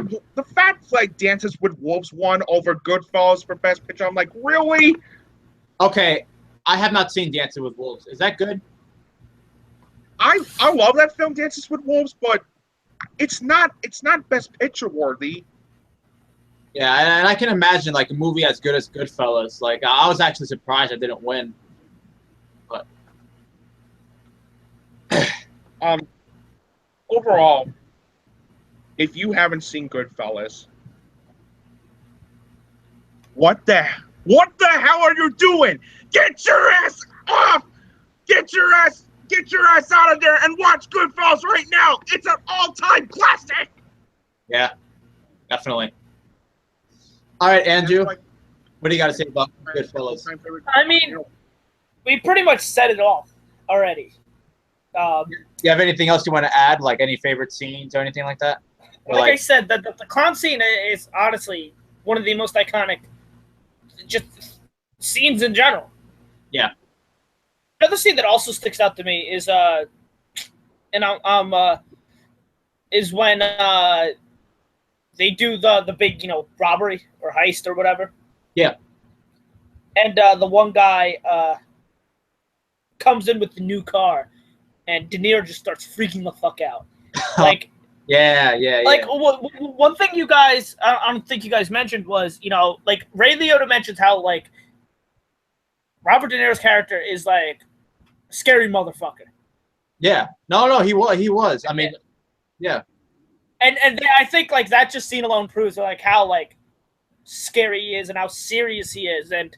like Dances with Wolves won over Goodfellas for Best Picture, I'm like, really?
Okay, I have not seen Dancing with Wolves. Is that good?
I love that film, Dances with Wolves, but it's not Best Picture worthy.
Yeah, and I can imagine like a movie as good as Goodfellas. Like I was actually surprised I didn't win. But
Overall, if you haven't seen Goodfellas, what the hell are you doing? Get your ass off! Get your ass out of there and watch Goodfellas right now. It's an all-time classic.
yeah, definitely. All right, Andrew, what do you got to say about Goodfellas?
I mean, we pretty much said it all already.
Do you have anything else you want to add, like any favorite scenes or anything like that?
Like I said, the clown scene is honestly one of the most iconic just scenes in general.
Yeah.
Another scene that also sticks out to me is is when they do the big, robbery or heist or whatever.
Yeah.
And the one guy comes in with the new car, and De Niro just starts freaking the fuck out. Like,
yeah.
Like, one thing you guys, I don't think you guys mentioned was, like Ray Liotta mentions how like Robert De Niro's character is like a scary motherfucker.
Yeah. No, he was. I mean, yeah.
And I think like that just scene alone proves like how like scary he is and how serious he is. And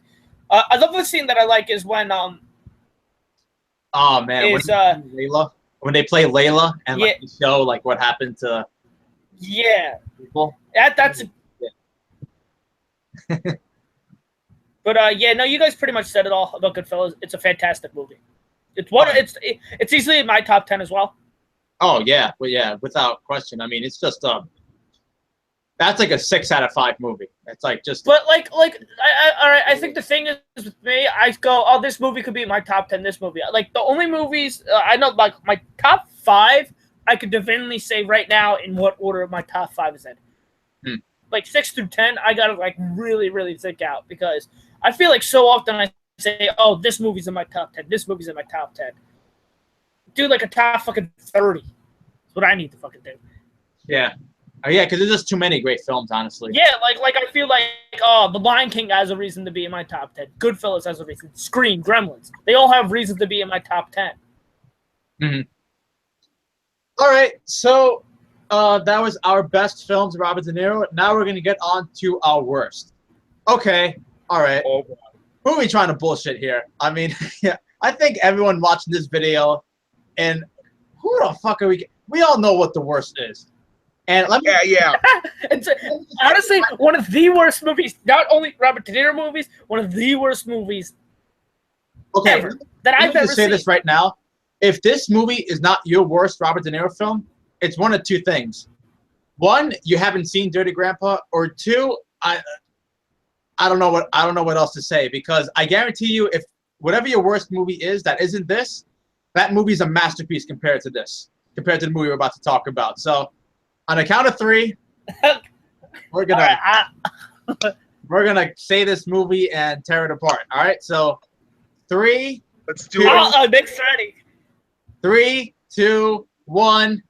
another scene that I like is when
oh man, when they play Layla and like show like what happened to people.
That's But no, you guys pretty much said it all about Goodfellas. It's a fantastic movie. It's easily in my top 10 as well.
Oh yeah, well yeah, without question. I mean, it's just that's like a 6 out of 5 movie. It's like just.
But I think the thing is with me, I go, oh, this movie could be in my top 10. This movie, like the only movies I know, like my top 5, I could definitely say right now in what order my top 5 is in. Like 6 through 10, I gotta like really, really think out because I feel like so often I say, oh, this movie's in my top 10. This movie's in my top 10. Do like a top fucking 30. That's what I need to fucking do.
Yeah. Oh, yeah, because there's just too many great films, honestly.
Yeah, like I feel like, The Lion King has a reason to be in my top 10. Goodfellas has a reason. Scream, Gremlins. They all have reason to be in my top 10.
Mm-hmm. All right, so that was our best films, Robert De Niro. Now we're going to get on to our worst. Okay, all right.
Oh,
who are we trying to bullshit here? I mean, yeah, I think everyone watching this video, and who the fuck are we? We all know what the worst is. And
yeah.
It's honestly one of the worst movies. Not only Robert De Niro movies, one of the worst movies ever that I've ever seen.
Say this right now: if this movie is not your worst Robert De Niro film, it's one of two things. One, you haven't seen Dirty Grandpa, or two, I don't know what else to say, because I guarantee you, if whatever your worst movie is that isn't this, that movie's a masterpiece compared to the movie we're about to talk about. So, on a count of 3, we're gonna say this movie and tear it apart. All right, so 3.
Let's do it.
Nick's ready.
3, 2, 1.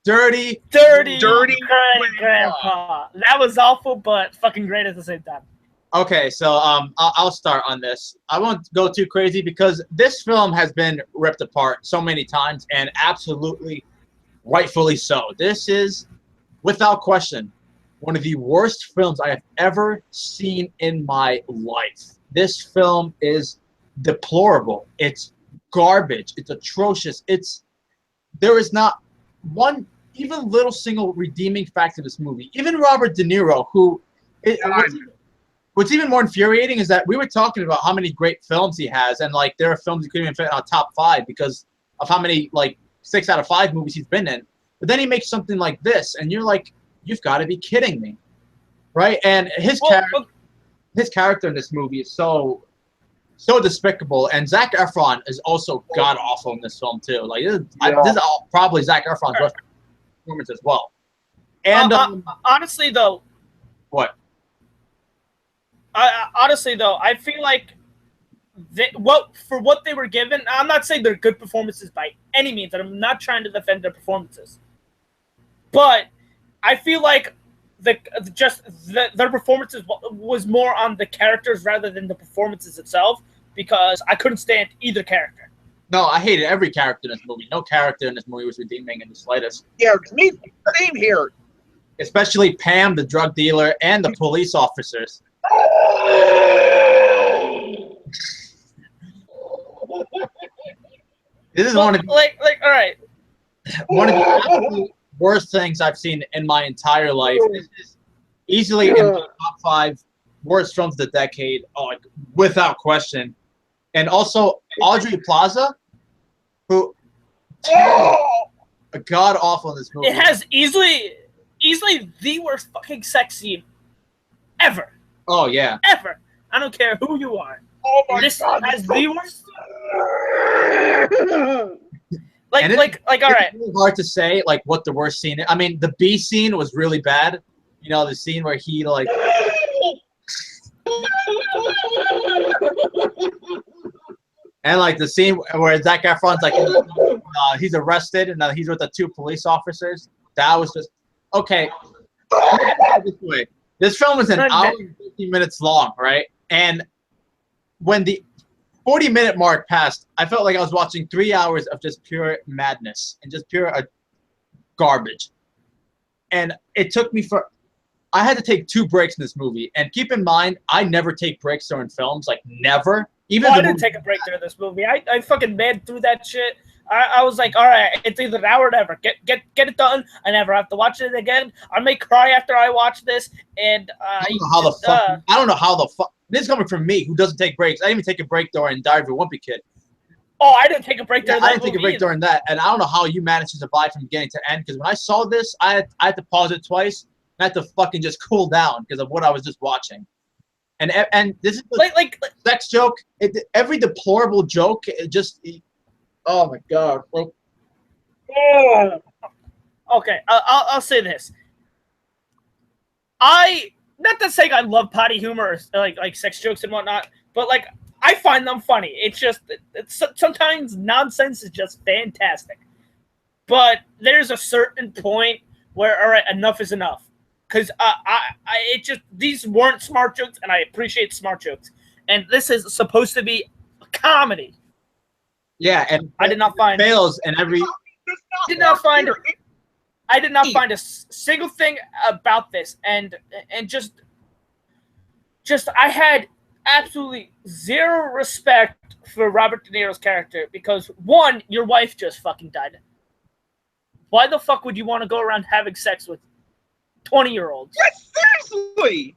Dirty
Grandpa. That was awful, but fucking great at the same time.
Okay, so I'll start on this. I won't go too crazy because this film has been ripped apart so many times, and absolutely rightfully so. This is, without question, one of the worst films I have ever seen in my life. This film is deplorable. It's garbage. It's atrocious. There is not one even little single redeeming factor of this movie. Even Robert De Niro, what's even more infuriating is that we were talking about how many great films he has, and like there are films he couldn't even fit in our top 5 because of how many like 6 out of 5 movies he's been in. But then he makes something like this, and you're like, you've got to be kidding me, right? And his character in this movie is so despicable, and Zac Efron is also god awful in this film too. Like this is probably Zac Efron's worst performance as well. And
honestly, though,
what?
Honestly, though, I feel like for what they were given. I'm not saying they're good performances by any means, and I'm not trying to defend their performances, but I feel like their performances was more on the characters rather than the performances itself, because I couldn't stand either character.
No, I hated every character in this movie. No character in this movie was redeeming in the slightest.
Yeah, me, same here.
Especially Pam, the drug dealer, and the police officers. This is one of
all right.
One of the absolute worst things I've seen in my entire life. This is easily in the top 5 worst films of the decade, like without question. And also Audrey Plaza, who god awful in this movie.
It has easily the worst fucking sex scene ever.
Oh yeah.
Ever. I don't care who you are.
Oh my
this
God.
has the worst. All right.
It's really hard to say like what the worst scene is. I mean, the B scene was really bad. You know, the scene where he like and like the scene where Zac Efron's like he's arrested and he's with the 2 police officers. That was just okay. This way. This film is an hour and 50 minutes long, right? And when the 40-minute mark passed, I felt like I was watching 3 hours of just pure madness and just pure garbage. And it took me I had to take 2 breaks in this movie. And keep in mind, I never take breaks during films, like never. Even
I didn't take a break during this movie. I fucking mad through that shit. I was like, all right, it's either an hour or never. Get it done. I never have to watch it again. I may cry after I watch this. And I
don't know how the fuck. This is coming from me, who doesn't take breaks. I didn't even take a break during Diary of a Wimpy Kid.
Oh, I didn't take a break during that.
I didn't take a break during that, and I don't know how you managed to survive from beginning to end. Because when I saw this, I had to pause it twice. I had to fucking just cool down because of what I was just watching. And this is
like
sex joke. Every deplorable joke. Oh my god. Well,
okay, I'll say this. Not to say I love potty humor or like sex jokes and whatnot, but like I find them funny. It's just sometimes nonsense is just fantastic. But there's a certain point where all right, enough is enough. Because these weren't smart jokes, and I appreciate smart jokes. And this is supposed to be a comedy.
Yeah, and
I did not find
fails and every.
I did not find a single thing about this, and just I had absolutely zero respect for Robert De Niro's character because 1, your wife just fucking died. Why the fuck would you want to go around having sex with 20-year-olds?
Yes, seriously.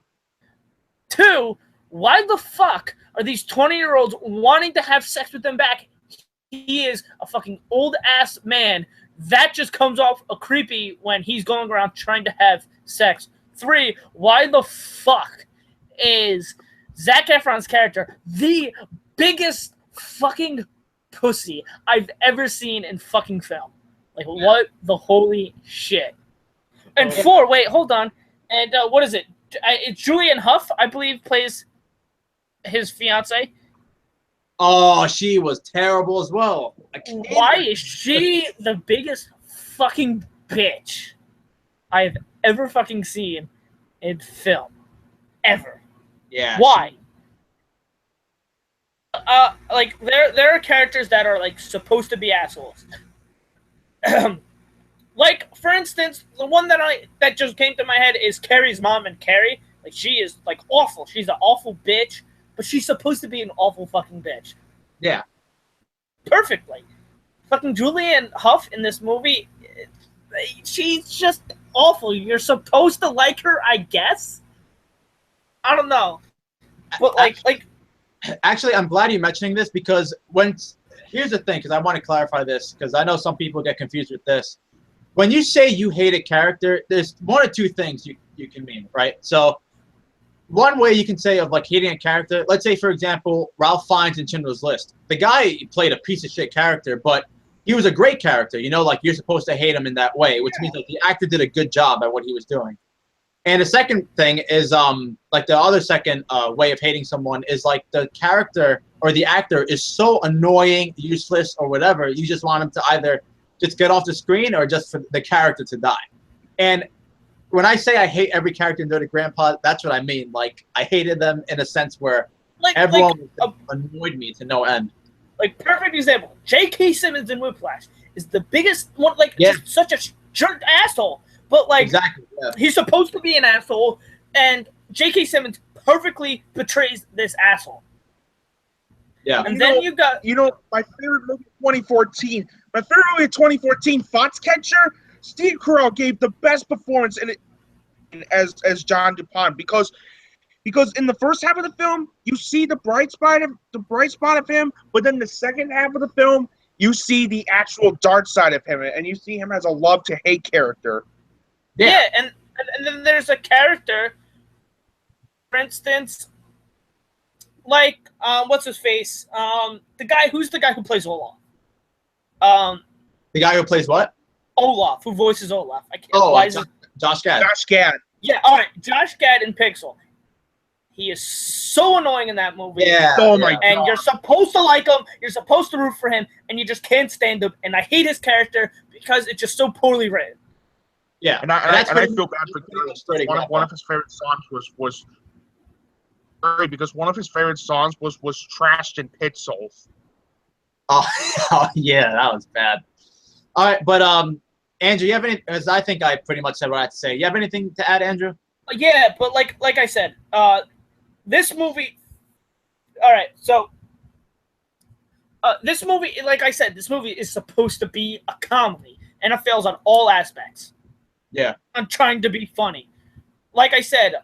2, why the fuck are these 20-year-olds wanting to have sex with them back? He is a fucking old-ass man. That just comes off a creepy when he's going around trying to have sex. 3, why the fuck is Zac Efron's character the biggest fucking pussy I've ever seen in fucking film? Like, what the holy shit? And 4, wait, hold on. And what is it? Julianne Hough, I believe, plays his fiance.
Oh, she was terrible as well.
Why is she the biggest fucking bitch I've ever fucking seen in film? Ever.
Yeah.
Why? Like, there are characters that are, like, supposed to be assholes. Like, for instance, the one that just came to my head is Carrie's mom and Carrie. Like, she is, like, awful. She's an awful bitch, but she's supposed to be an awful fucking bitch.
Yeah.
Perfectly. Fucking Julianne Hough in this movie, she's just awful. You're supposed to like her, I guess? I don't know. But,
Actually, I'm glad you're mentioning this because here's the thing, because I want to clarify this, because I know some people get confused with this. When you say you hate a character, there's 1 or 2 things you can mean, right? So one way you can say of like hating a character, let's say, for example, Ralph Fiennes in Schindler's List. The guy played a piece of shit character, but he was a great character. You know, like you're supposed to hate him in that way, which means that the actor did a good job at what he was doing. And the second thing is like the other second way of hating someone is like the character or the actor is so annoying, useless, or whatever. You just want him to either just get off the screen or just for the character to die. And when I say I hate every character in Dirty Grandpa, that's what I mean. Like I hated them in a sense where everyone annoyed me to no end.
Like perfect example, J.K. Simmons in Whiplash is the biggest one. Like just such a jerk asshole. But like
exactly,
he's supposed to be an asshole, and J.K. Simmons perfectly portrays this asshole.
Yeah,
and then you got
my favorite movie of 2014. My favorite movie of 2014, Foxcatcher. Steve Carell gave the best performance in it as John DuPont because in the first half of the film you see the bright spot of him, but then the second half of the film you see the actual dark side of him, and you see him as a love to hate character.
Yeah, and then there's a character, for instance, like what's his face? The guy who plays Olaf.
The guy who plays what?
Olaf, who voices Olaf. I can't.
Josh Gad.
Josh Gad.
Yeah, all right, Josh Gad in Pixel. He is so annoying in that movie.
Yeah.
Oh my God.
And you're supposed to like him. You're supposed to root for him, and you just can't stand him. And I hate his character because it's just so poorly written.
Yeah, and I feel bad for one of his favorite songs was because one of his favorite songs was Trashed in Pit Souls.
Oh yeah, that was bad. All right, but Andrew, you have any? Because I think I pretty much said what I had to say. You have anything to add, Andrew?
Yeah, but like I said, this movie. All right, so this movie, like I said, this movie is supposed to be a comedy, and it fails on all aspects.
Yeah.
I'm trying to be funny. Like I said,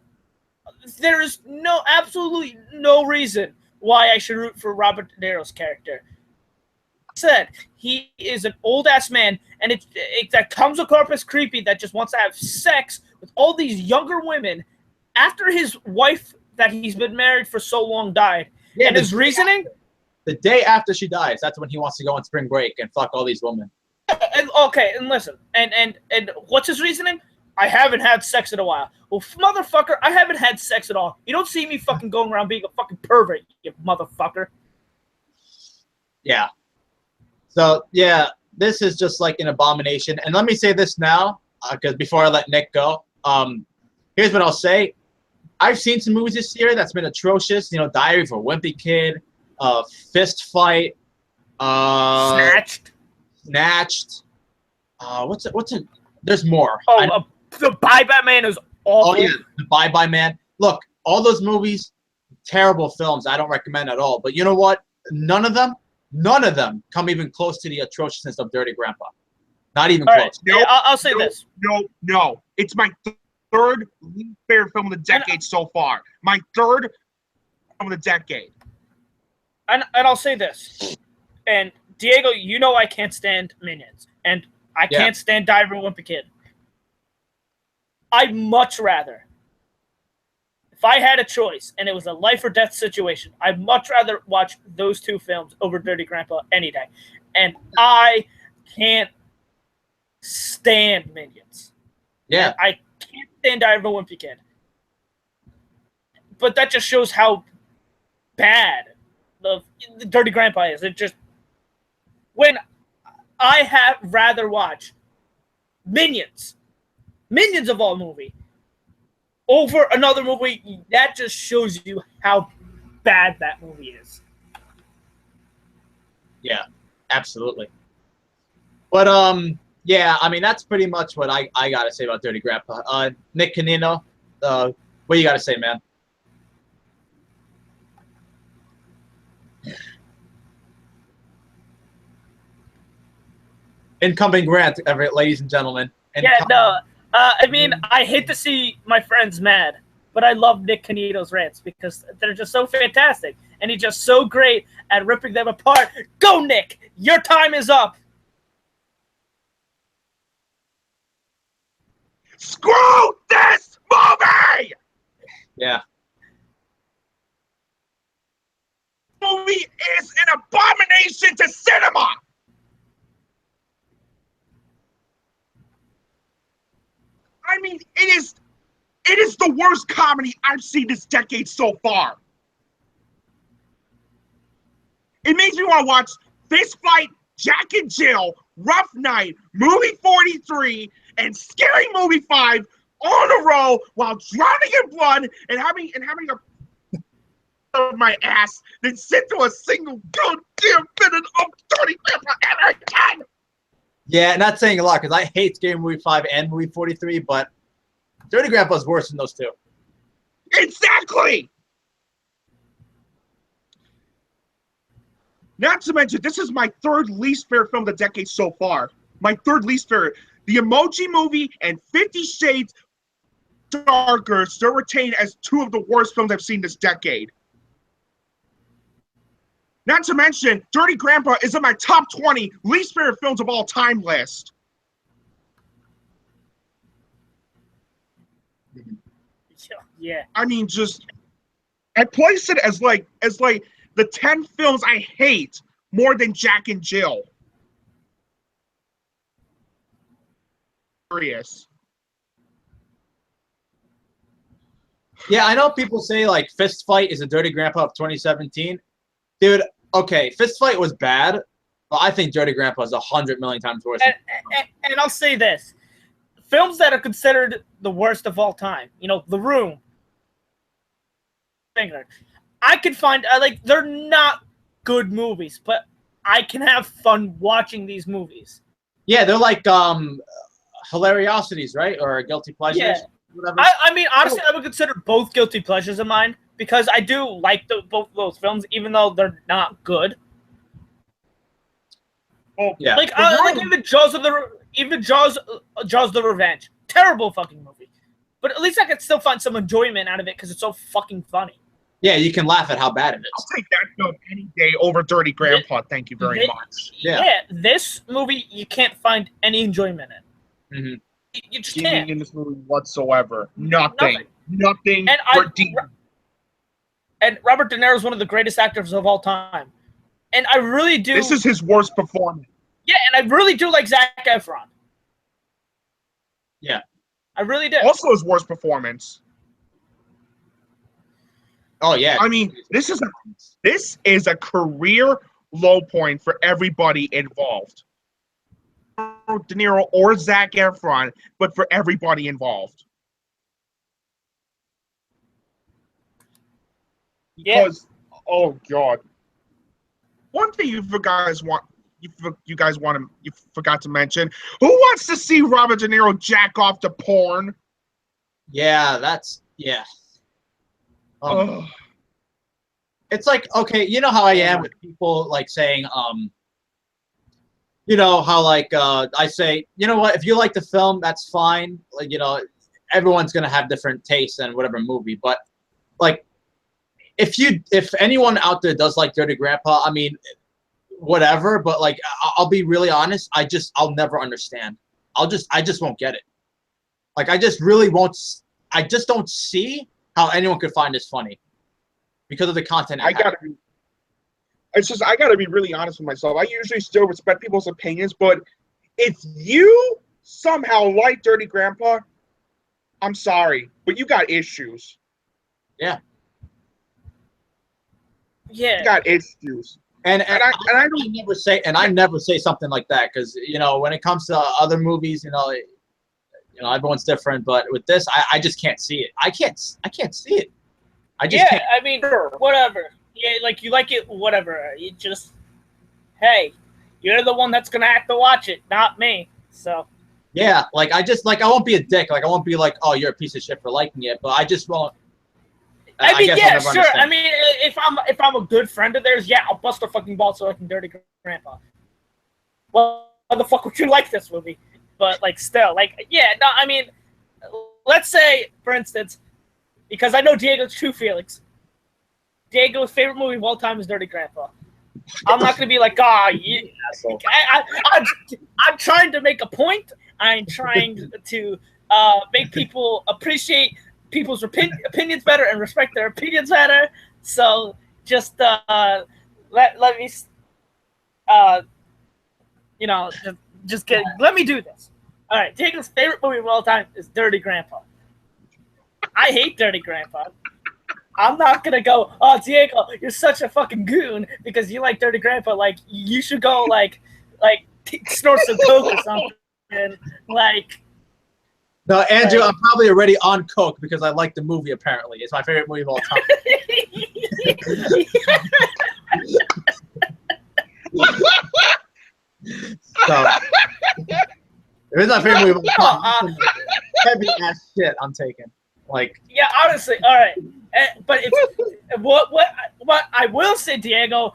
there is absolutely no reason why I should root for Robert De Niro's character. Said he is an old ass man, and it that comes across as creepy that just wants to have sex with all these younger women after his wife that he's been married for so long died. Yeah, and his reasoning?
The day after she dies, that's when he wants to go on spring break and fuck all these women.
And listen, and what's his reasoning? I haven't had sex in a while. Well, motherfucker, I haven't had sex at all. You don't see me fucking going around being a fucking pervert, you motherfucker.
Yeah. So, yeah, this is just like an abomination. And let me say this now, because before I let Nick go, here's what I'll say. I've seen some movies this year that's been atrocious. You know, Diary of a Wimpy Kid, Fist Fight, Snatched. What's it? There's more.
The Bye Bye Man is awful.
Oh yeah, the Bye Bye Man. Look, all those movies, terrible films. I don't recommend at all. But you know what? None of them come even close to the atrociousness of Dirty Grandpa. Not even close.
Right. Yeah, I'll say this.
No. It's my third least favorite film of the decade so far. My third film of the decade.
And I'll say this. And Diego, you know I can't stand Minions. And I can't stand Diver Wimpy Kid. I'd much rather, if I had a choice and it was a life or death situation, I'd much rather watch those two films over Dirty Grandpa any day. And I can't stand Minions.
Yeah.
And I can't stand Diver Wimpy Kid. But that just shows how bad the Dirty Grandpa is. It just, when I have rather watch Minions of all movie, over another movie, that just shows you how bad that movie is.
Yeah, absolutely. But yeah, I mean that's pretty much what I gotta say about Dirty Grandpa. Nick Canino, what you gotta say, man? Incoming Grant, ladies and gentlemen.
I mean, I hate to see my friends mad, but I love Nick Canino's rants because they're just so fantastic, and he's just so great at ripping them apart. Go, Nick! Your time is up!
Screw this movie!
Yeah.
This movie is an abomination to cinema! I mean, it
It is the worst comedy I've seen this decade so far. It makes me want to watch Fist Fight, Jack and Jill, Rough Night, Movie 43, and Scary Movie 5 on a row while drowning in blood and having a of my ass than sit through a single goddamn minute of Dirty Grandpa ever again.
Yeah, not saying a lot because I hate Scary Movie 5 and Movie 43, but Dirty Grandpa's worse than those two.
Exactly. Not to mention, this is my third least favorite film of the decade so far. My third least favorite. The Emoji Movie and 50 Shades Darker still retain as two of the worst films I've seen this decade. Not to mention, Dirty Grandpa is in my top 20 least favorite films of all time list.
Yeah.
I mean, I place it as like the 10 films I hate more than Jack and Jill. Serious.
Yeah, I know people say like Fist Fight is a Dirty Grandpa of 2017. Dude, okay, Fist Fight was bad, but I think Dirty Grandpa is 100 million times worse.
And I'll say this. Films that are considered the worst of all time, The Room. I could find, they're not good movies, but I can have fun watching these movies.
Yeah, they're like hilariosities, right? Or guilty pleasures.
Yeah.
Whatever.
I mean, honestly, I would consider both guilty pleasures of mine because I do like both of those films, even though they're not good.
Oh,
yeah.
Like even Jaws the Revenge. Terrible fucking movie. But at least I could still find some enjoyment out of it because it's so fucking funny.
Yeah, you can laugh at how bad it is.
I'll take that film any day over Dirty Grandpa. Thank you very much.
Yeah, this movie, you can't find any enjoyment in.
Mm-hmm.
You just can't.
In this movie whatsoever. Nothing.
And and Robert De Niro is one of the greatest actors of all time. And I really do.
This is his worst performance.
Yeah, and I really do like Zac Efron.
Yeah.
I really do.
Also his worst performance.
Oh yeah.
I mean, this is a career low point for everybody involved. De Niro or Zac Efron, but for everybody involved. Because, oh god, one thing you forgot to mention. Who wants to see Robert De Niro jack off to porn?
Yeah, it's like, okay, you know how I am with people like saying, how like I say, you know what, if you like the film, that's fine. Like, everyone's gonna have different tastes in whatever movie, but like if anyone out there does like Dirty Grandpa, I mean, whatever, but like I'll be really honest, I'll never understand. I just won't get it. Like I just don't see how anyone could find this funny because of the content. I gotta
be really honest with myself. I usually still respect people's opinions, but if you somehow like Dirty Grandpa, I'm sorry, but you got issues.
Yeah.
Yeah.
You got issues.
And I never say something like that because when it comes to other movies, everyone's different, but with this, I just can't see it. I can't see it. I just can't.
I mean, whatever. Yeah, like you like it, whatever. You just, hey, you're the one that's gonna have to watch it, not me. So.
Yeah, like I won't be a dick. Like I won't be like, oh, you're a piece of shit for liking it, but I just won't.
I mean, yeah, sure. Understand. I mean, if I'm a good friend of theirs, yeah, I'll bust a fucking ball so I can Dirty Grandpa. Well, why the fuck would you like this movie? But like, still, like, yeah, no. I mean, let's say, for instance, because I know Diego's true feelings. Diego's favorite movie of all time is Dirty Grandpa. I'm not gonna be like, I'm trying to make a point. I'm trying to make people appreciate people's opinions better and respect their opinions better. So just let me, let me do this. All right, Diego's favorite movie of all time is Dirty Grandpa. I hate Dirty Grandpa. I'm not gonna go, oh, Diego, you're such a fucking goon because you like Dirty Grandpa. Like, you should go, like snort some coke or something. Like,
no, Andrew, I'm probably already on coke because I like the movie. Apparently, it's my favorite movie of all time. So, it is my favorite movie of all time. Heavy ass shit I'm taking. Like,
yeah, honestly, all right. But it's what I will say, Diego.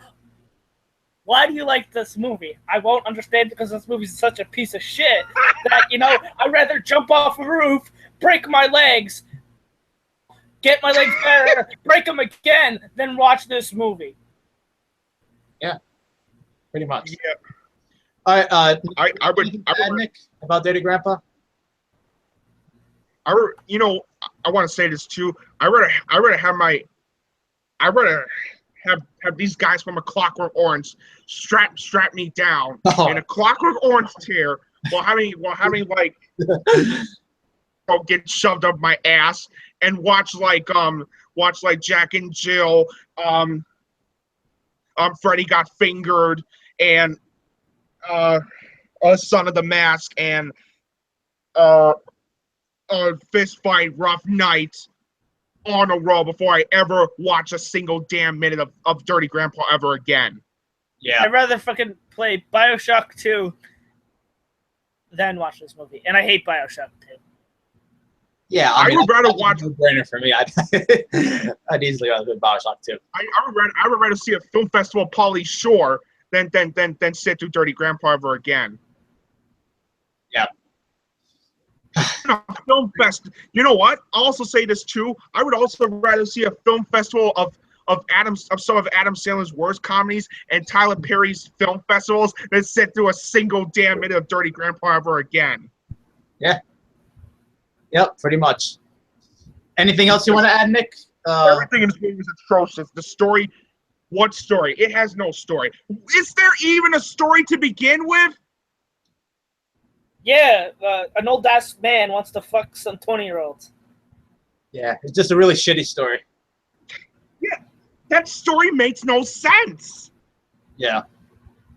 Why do you like this movie? I won't understand because this movie's such a piece of shit that, I'd rather jump off a roof, break my legs, get my legs better, break them again, than watch this movie.
Yeah, pretty much.
Yeah.
All right.
I would
Nick, about Dirty Grandpa.
I want to say this too. I rather have these guys from A Clockwork Orange strap me down in a Clockwork Orange chair while having like get shoved up my ass and watch Jack and Jill, Freddy Got Fingered, and Son of the Mask, and Fist Fight, Rough Night on a row before I ever watch a single damn minute of Dirty Grandpa ever again.
Yeah.
I'd rather fucking play BioShock 2 than watch this movie. And I hate BioShock 2.
Yeah,
I would rather watch.
No-brainer for me. I'd easily rather do BioShock 2.
I would rather see a film festival Pauly Shore than sit through Dirty Grandpa ever again.
Yeah.
Film fest. You know what? I'll also say this too. I would also rather see a film festival of some of Adam Sandler's worst comedies and Tyler Perry's film festivals than sit through a single damn minute of Dirty Grandpa ever again.
Yeah. Yep, pretty much. Anything else you want to add, Nick?
Everything in this movie is atrocious. The story, what story? It has no story. Is there even a story to begin with?
Yeah, an old ass man wants to fuck some 20-year-olds.
Yeah, it's just a really shitty story.
Yeah, that story makes no sense.
Yeah,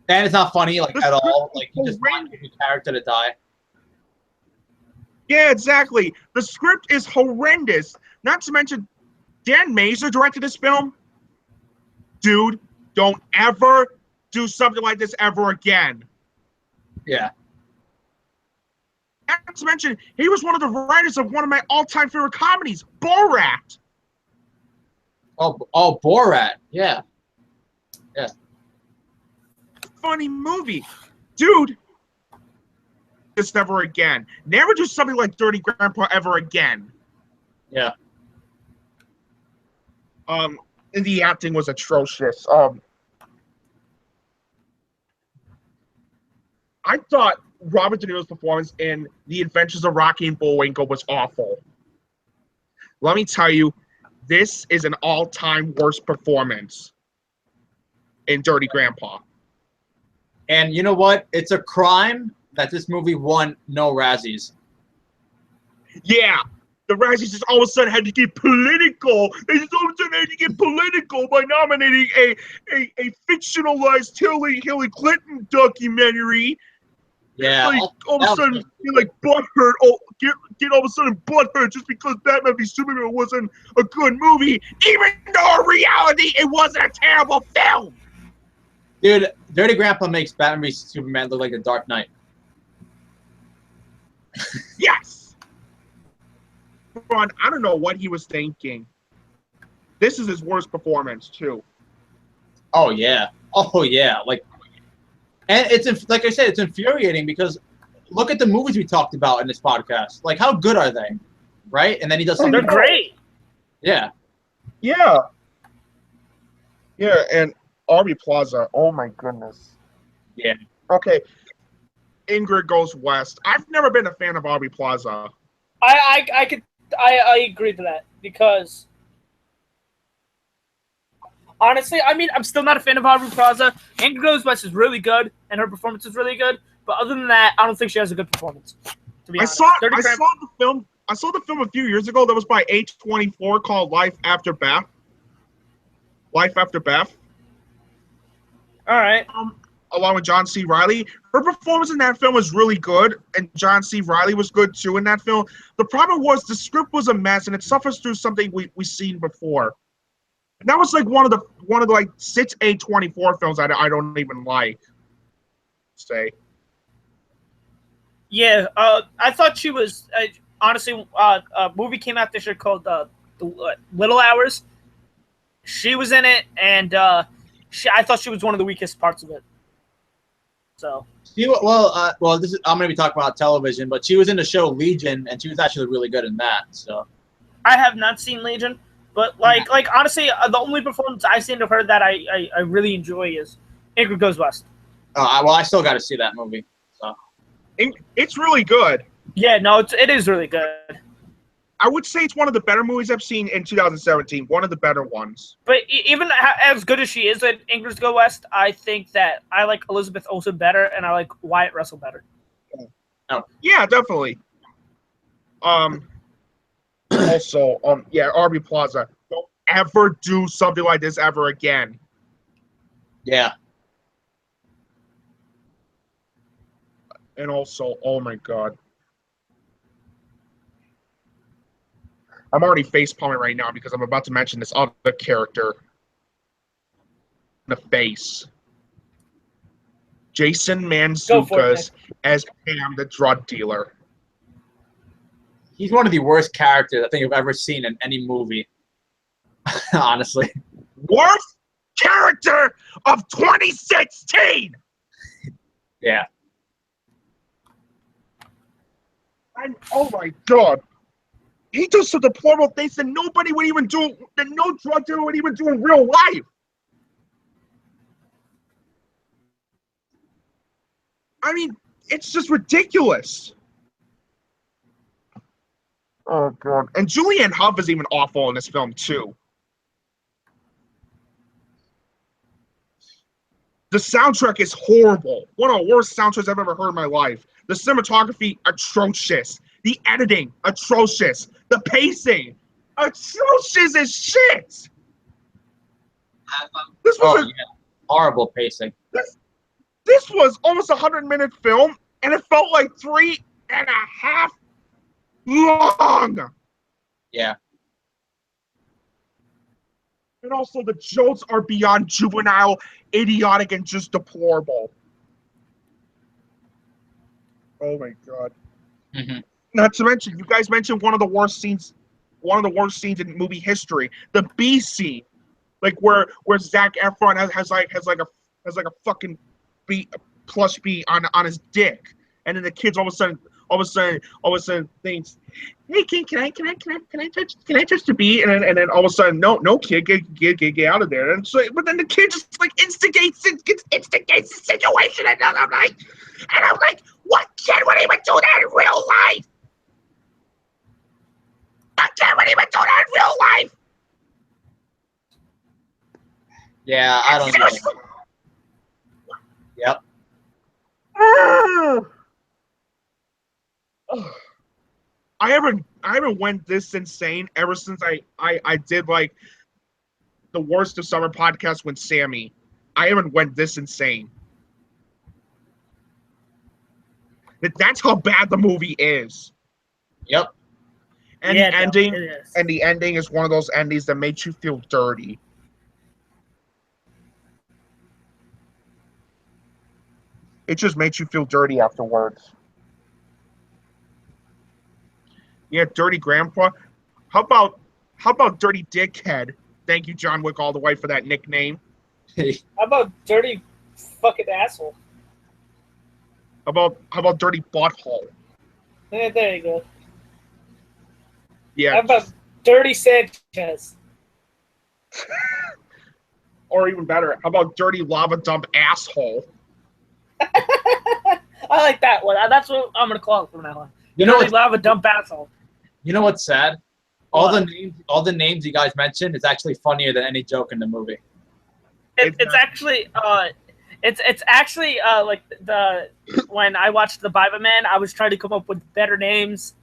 and it's not funny at all. Like, you just want your character to die.
Yeah, exactly. The script is horrendous. Not to mention, Dan Mazer directed this film. Dude, don't ever do something like this ever again.
Yeah.
Not to mention, he was one of the writers of one of my all-time favorite comedies, Borat.
Oh, Borat. Yeah. Yeah.
Funny movie. Dude, this never again. Never do something like Dirty Grandpa ever again.
Yeah.
And the acting was atrocious. I thought Robert De Niro's performance in The Adventures of Rocky and Bullwinkle was awful. Let me tell you, this is an all-time worst performance in Dirty Grandpa.
And you know what? It's a crime that this movie won no Razzies.
Yeah, the Razzies just all of a sudden had to get political. They just all of a sudden had to get political by nominating a fictionalized Hillary Clinton documentary.
Yeah,
like, all of a sudden, get like butthurt. Oh, get all of a sudden butthurt just because Batman v Superman wasn't a good movie, even though in reality it wasn't a terrible film.
Dude, Dirty Grandpa makes Batman v Superman look like a Dark Knight.
Yes. Ron, I don't know what he was thinking. This is his worst performance too.
Oh yeah. Oh yeah. And it's like I said, it's infuriating because look at the movies we talked about in this podcast. Like, how good are they? Right? And then he does something.
They're great.
Yeah.
Yeah. Yeah, and Aubrey Plaza. Oh my goodness.
Yeah.
Okay. Ingrid Goes West. I've never been a fan of Aubrey Plaza.
I agree to that because honestly, I mean, I'm still not a fan of Aubrey Plaza. Ingrid Goes West is really good, and her performance is really good. But other than that, I don't think she has a good performance. To be honest,
I saw the film. I saw the film a few years ago that was by A24 called Life After Beth. Life After Beth.
All right.
Along with John C. Reilly. Her performance in that film was really good, and John C. Reilly was good too in that film. The problem was the script was a mess, and it suffers through something we've seen before. And that was like one of the like 6 A24 films I don't even like. Say.
Yeah, I thought she was honestly. A movie came out this year called the Little Hours. She was in it, and I thought she was one of the weakest parts of it. So.
This is, I'm going to be talking about television, but she was in the show Legion, and she was actually really good in that. So.
I have not seen Legion, but like honestly, the only performance I've seen of her that I really enjoy is Ingrid Goes West.
I still got to see that movie. So.
It's really good.
Yeah, no, it is really good.
I would say it's one of the better movies I've seen in 2017. One of the better ones.
But even as good as she is at Ingrid Goes West, I think that I like Elizabeth Olsen better, and I like Wyatt Russell better.
Oh. Yeah, definitely. Also, Aubrey Plaza. Don't ever do something like this ever again.
Yeah.
And also, oh my god. I'm already face palming right now because I'm about to mention this other character. The face. Jason Mantzoukas as Pam, the drug dealer.
He's one of the worst characters I think I've ever seen in any movie. Honestly.
Worst character of 2016!
Yeah.
And oh my god. He does some deplorable things that nobody would even do, that no drug dealer would even do in real life. I mean, it's just ridiculous. Oh god. And Julianne Hough is even awful in this film too. The soundtrack is horrible. One of the worst soundtracks I've ever heard in my life. The cinematography, atrocious. The editing, atrocious. The pacing, atrocious as shit. This was
horrible pacing.
This was almost a 100-minute film, and it felt like 3.5 long.
Yeah.
And also, the jokes are beyond juvenile, idiotic, and just deplorable. Oh my god.
Mm-hmm.
Not to mention, you guys mentioned one of the worst scenes in movie history, the bee scene, like where Zac Efron has a fucking plush bee on his dick, and then the kids all of a sudden thinks, hey kid, can I touch the bee? And then all of a sudden, no kid, get out of there. And so, but then the kid just like instigates the situation, and I'm like, what kid would even do that in real life? I can't even do that in real life.
Yeah, I don't know. Yep.
I haven't went this insane ever since I did like the worst of summer podcast with Sammy. I haven't went this insane. That's how bad the movie is.
Yep.
And the ending is one of those endings that makes you feel dirty. It just makes you feel dirty afterwards. Yeah, dirty grandpa. How about dirty dickhead? Thank you, John Wick, all the way for that nickname.
How about dirty fucking asshole?
How about dirty butthole?
Yeah, there you go.
Yeah.
How about dirty Sanchez?
Or even better, how about dirty lava dump asshole?
I like that one. That's what I'm gonna call it from now on.
You know,
dirty lava dump asshole.
You know what's sad? All the names you guys mentioned is actually funnier than any joke in the movie.
It's actually like when I watched The Bible Man, I was trying to come up with better names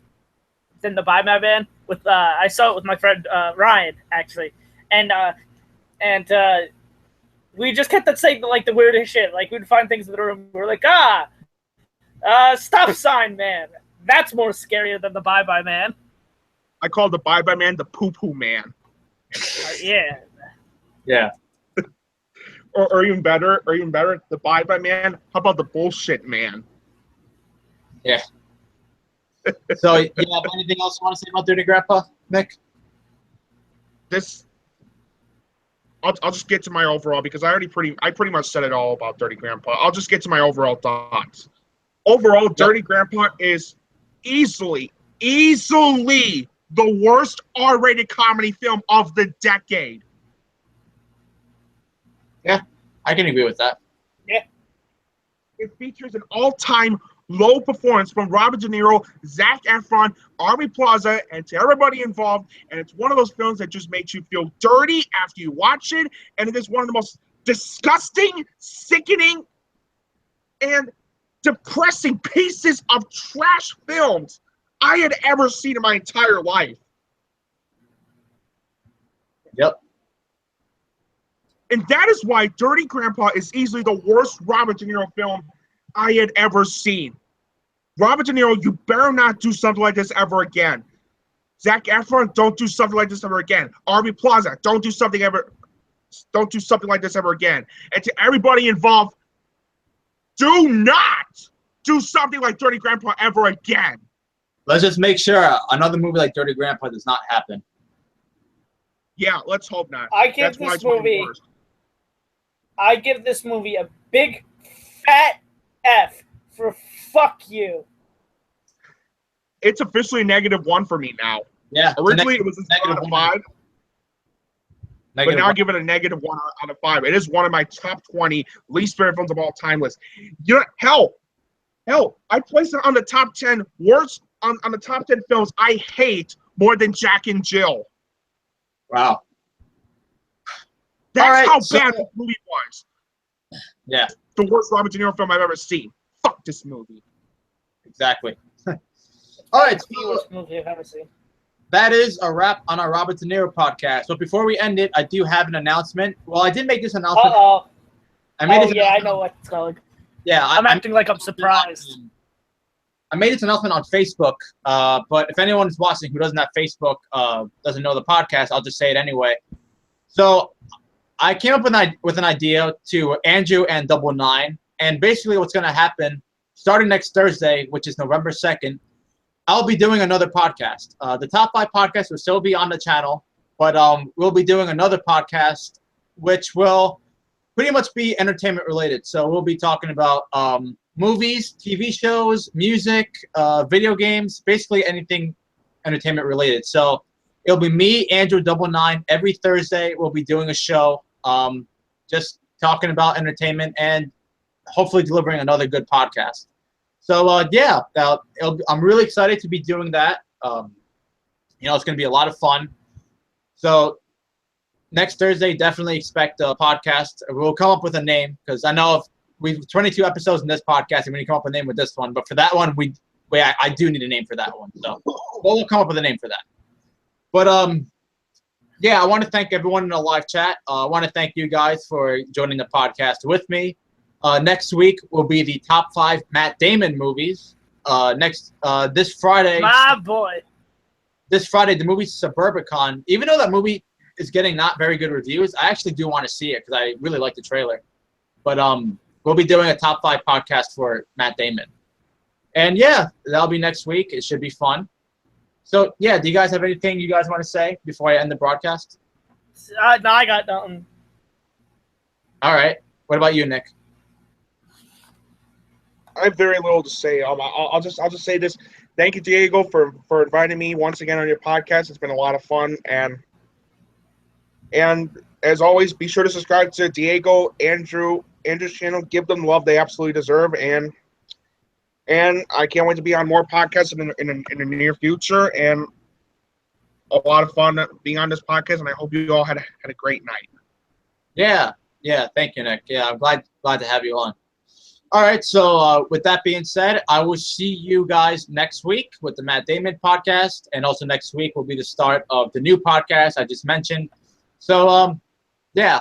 than the Bye Bye Man. With I saw it with my friend Ryan actually, and we just kept saying like the weirdest shit. Like we'd find things in the room. We were like, stop sign man. That's more scarier than the Bye Bye Man.
I call the Bye Bye Man the Poo Poo Man.
Yeah.
Yeah.
Or even better, the Bye Bye Man. How about the Bullshit Man?
Yeah. So, you have anything else you want to say about Dirty Grandpa, Nick?
I'll just get to my overall because I pretty much said it all about Dirty Grandpa. I'll just get to my overall thoughts. Overall, Dirty Grandpa is easily the worst R-rated comedy film of the decade.
Yeah, I can agree with that.
Yeah.
It features an all-time low performance from Robert De Niro, Zac Efron, Aubrey Plaza, and to everybody involved. And it's one of those films that just makes you feel dirty after you watch it. And it is one of the most disgusting, sickening, and depressing pieces of trash films I had ever seen in my entire life.
Yep.
And that is why Dirty Grandpa is easily the worst Robert De Niro film I had ever seen. Robert De Niro, you better not do something like this ever again. Zac Efron, don't do something like this ever again. Aubrey Plaza, don't do something like this ever again. And to everybody involved, do not do something like Dirty Grandpa ever again.
Let's just make sure another movie like Dirty Grandpa does not happen.
Yeah, let's hope not.
I give this movie a big fat F for fuck you.
It's officially -1 for me now.
Yeah.
Originally it was a out of 5. But now I give it a -1 out of 5. It is one of my top 20 least favorite films of all time list. You know, hell, I placed it on the top 10 worst on the top 10 films I hate more than Jack and Jill.
Wow.
That's how bad this movie was.
Yeah.
The worst Robert De Niro film I've ever seen. Fuck this movie.
Exactly. All right.
That's the worst movie I've ever seen.
That is a wrap on our Robert De Niro podcast. But before we end it, I do have an announcement. Well, I did make this announcement.
Uh-oh.
I
know what it's called.
Yeah.
I'm acting like I'm surprised.
I made this announcement on Facebook, but if anyone is watching who doesn't have Facebook, doesn't know the podcast, I'll just say it anyway. So I came up with an idea to Andrew and Double Nine, and basically what's going to happen, starting next Thursday, which is November 2nd, I'll be doing another podcast. The Top 5 podcast will still be on the channel, but we'll be doing another podcast, which will pretty much be entertainment related. So we'll be talking about movies, TV shows, music, video games, basically anything entertainment related. So it'll be me, Andrew, Double Nine. Every Thursday we'll be doing a show, just talking about entertainment and hopefully delivering another good podcast. So I'm really excited to be doing that. It's going to be a lot of fun. So next Thursday, definitely expect a podcast. We'll come up with a name because I know we've 22 episodes in this podcast, and we need to come up with a name with this one. But for that one, I do need a name for that one. So we'll come up with a name for that. But I want to thank everyone in the live chat. I want to thank you guys for joining the podcast with me. Next week will be the top 5 Matt Damon movies. This Friday.
My boy.
This Friday, the movie Suburbicon. Even though that movie is getting not very good reviews, I actually do want to see it because I really like the trailer. But we'll be doing a top 5 podcast for Matt Damon. And that'll be next week. It should be fun. So do you guys have anything you guys want to say before I end the broadcast?
No, I got nothing.
All right. What about you, Nick?
I have very little to say. I'll just say this. Thank you, Diego, for inviting me once again on your podcast. It's been a lot of fun, and as always, be sure to subscribe to Diego, Andrew's channel. Give them the love they absolutely deserve, and I can't wait to be on more podcasts in the near future. And a lot of fun being on this podcast, and I hope you all had a great night.
Yeah. Thank you, Nick. Yeah, I'm glad to have you on. All right, so with that being said, I will see you guys next week with the Matt Damon podcast, and also next week will be the start of the new podcast I just mentioned. So, yeah,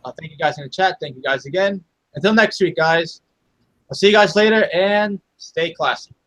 thank you guys in the chat. Thank you guys again. Until next week, guys. I'll see you guys later, and stay classy.